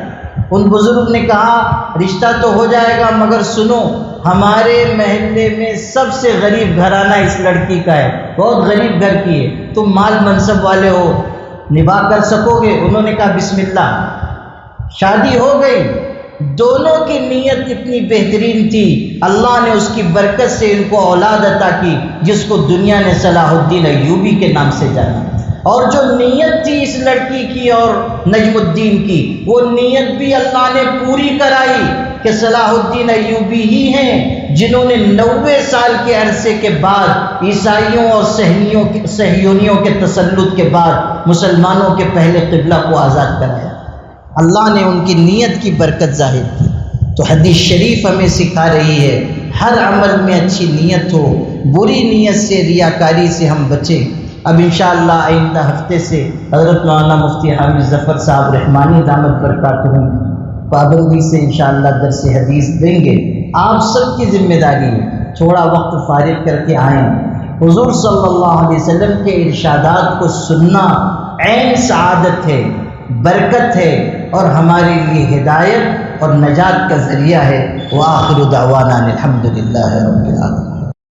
ان بزرگ نے کہا رشتہ تو ہو جائے گا، مگر سنو ہمارے محلے میں سب سے غریب گھرانہ اس لڑکی کا ہے، بہت غریب گھر کی ہے، تم مال منصب والے ہو، نبھا کر سکو گے؟ انہوں نے کہا بسم اللہ۔ شادی ہو گئی، دونوں کی نیت اتنی بہترین تھی، اللہ نے اس کی برکت سے ان کو اولاد عطا کی جس کو دنیا نے صلاح الدین ایوبی کے نام سے جانا۔ اور جو نیت تھی اس لڑکی کی اور نجم الدین کی، وہ نیت بھی اللہ نے پوری کرائی کہ صلاح الدین ایوبی ہی ہیں جنہوں نے 90 سال کے عرصے کے بعد عیسائیوں اور صہیونیوں کے تسلط کے بعد مسلمانوں کے پہلے قبلہ کو آزاد کرایا۔ اللہ نے ان کی نیت کی برکت ظاہر کی۔ تو حدیث شریف ہمیں سکھا رہی ہے ہر عمل میں اچھی نیت ہو، بری نیت سے ریاکاری سے ہم بچیں۔ اب انشاءاللہ آئندہ ہفتے سے حضرت مولانا مفتی حامد ظفر صاحب رحمانی دامت برکاتہم پابندی سے انشاءاللہ درس حدیث دیں گے۔ آپ سب کی ذمہ داری ہے تھوڑا وقت فارغ کر کے آئیں، حضور صلی اللہ علیہ وسلم کے ارشادات کو سننا عین سعادت ہے، برکت ہے، اور ہمارے لیے ہدایت اور نجات کا ذریعہ ہے۔ وآخر دعوانا الحمدللہ رب العالمین۔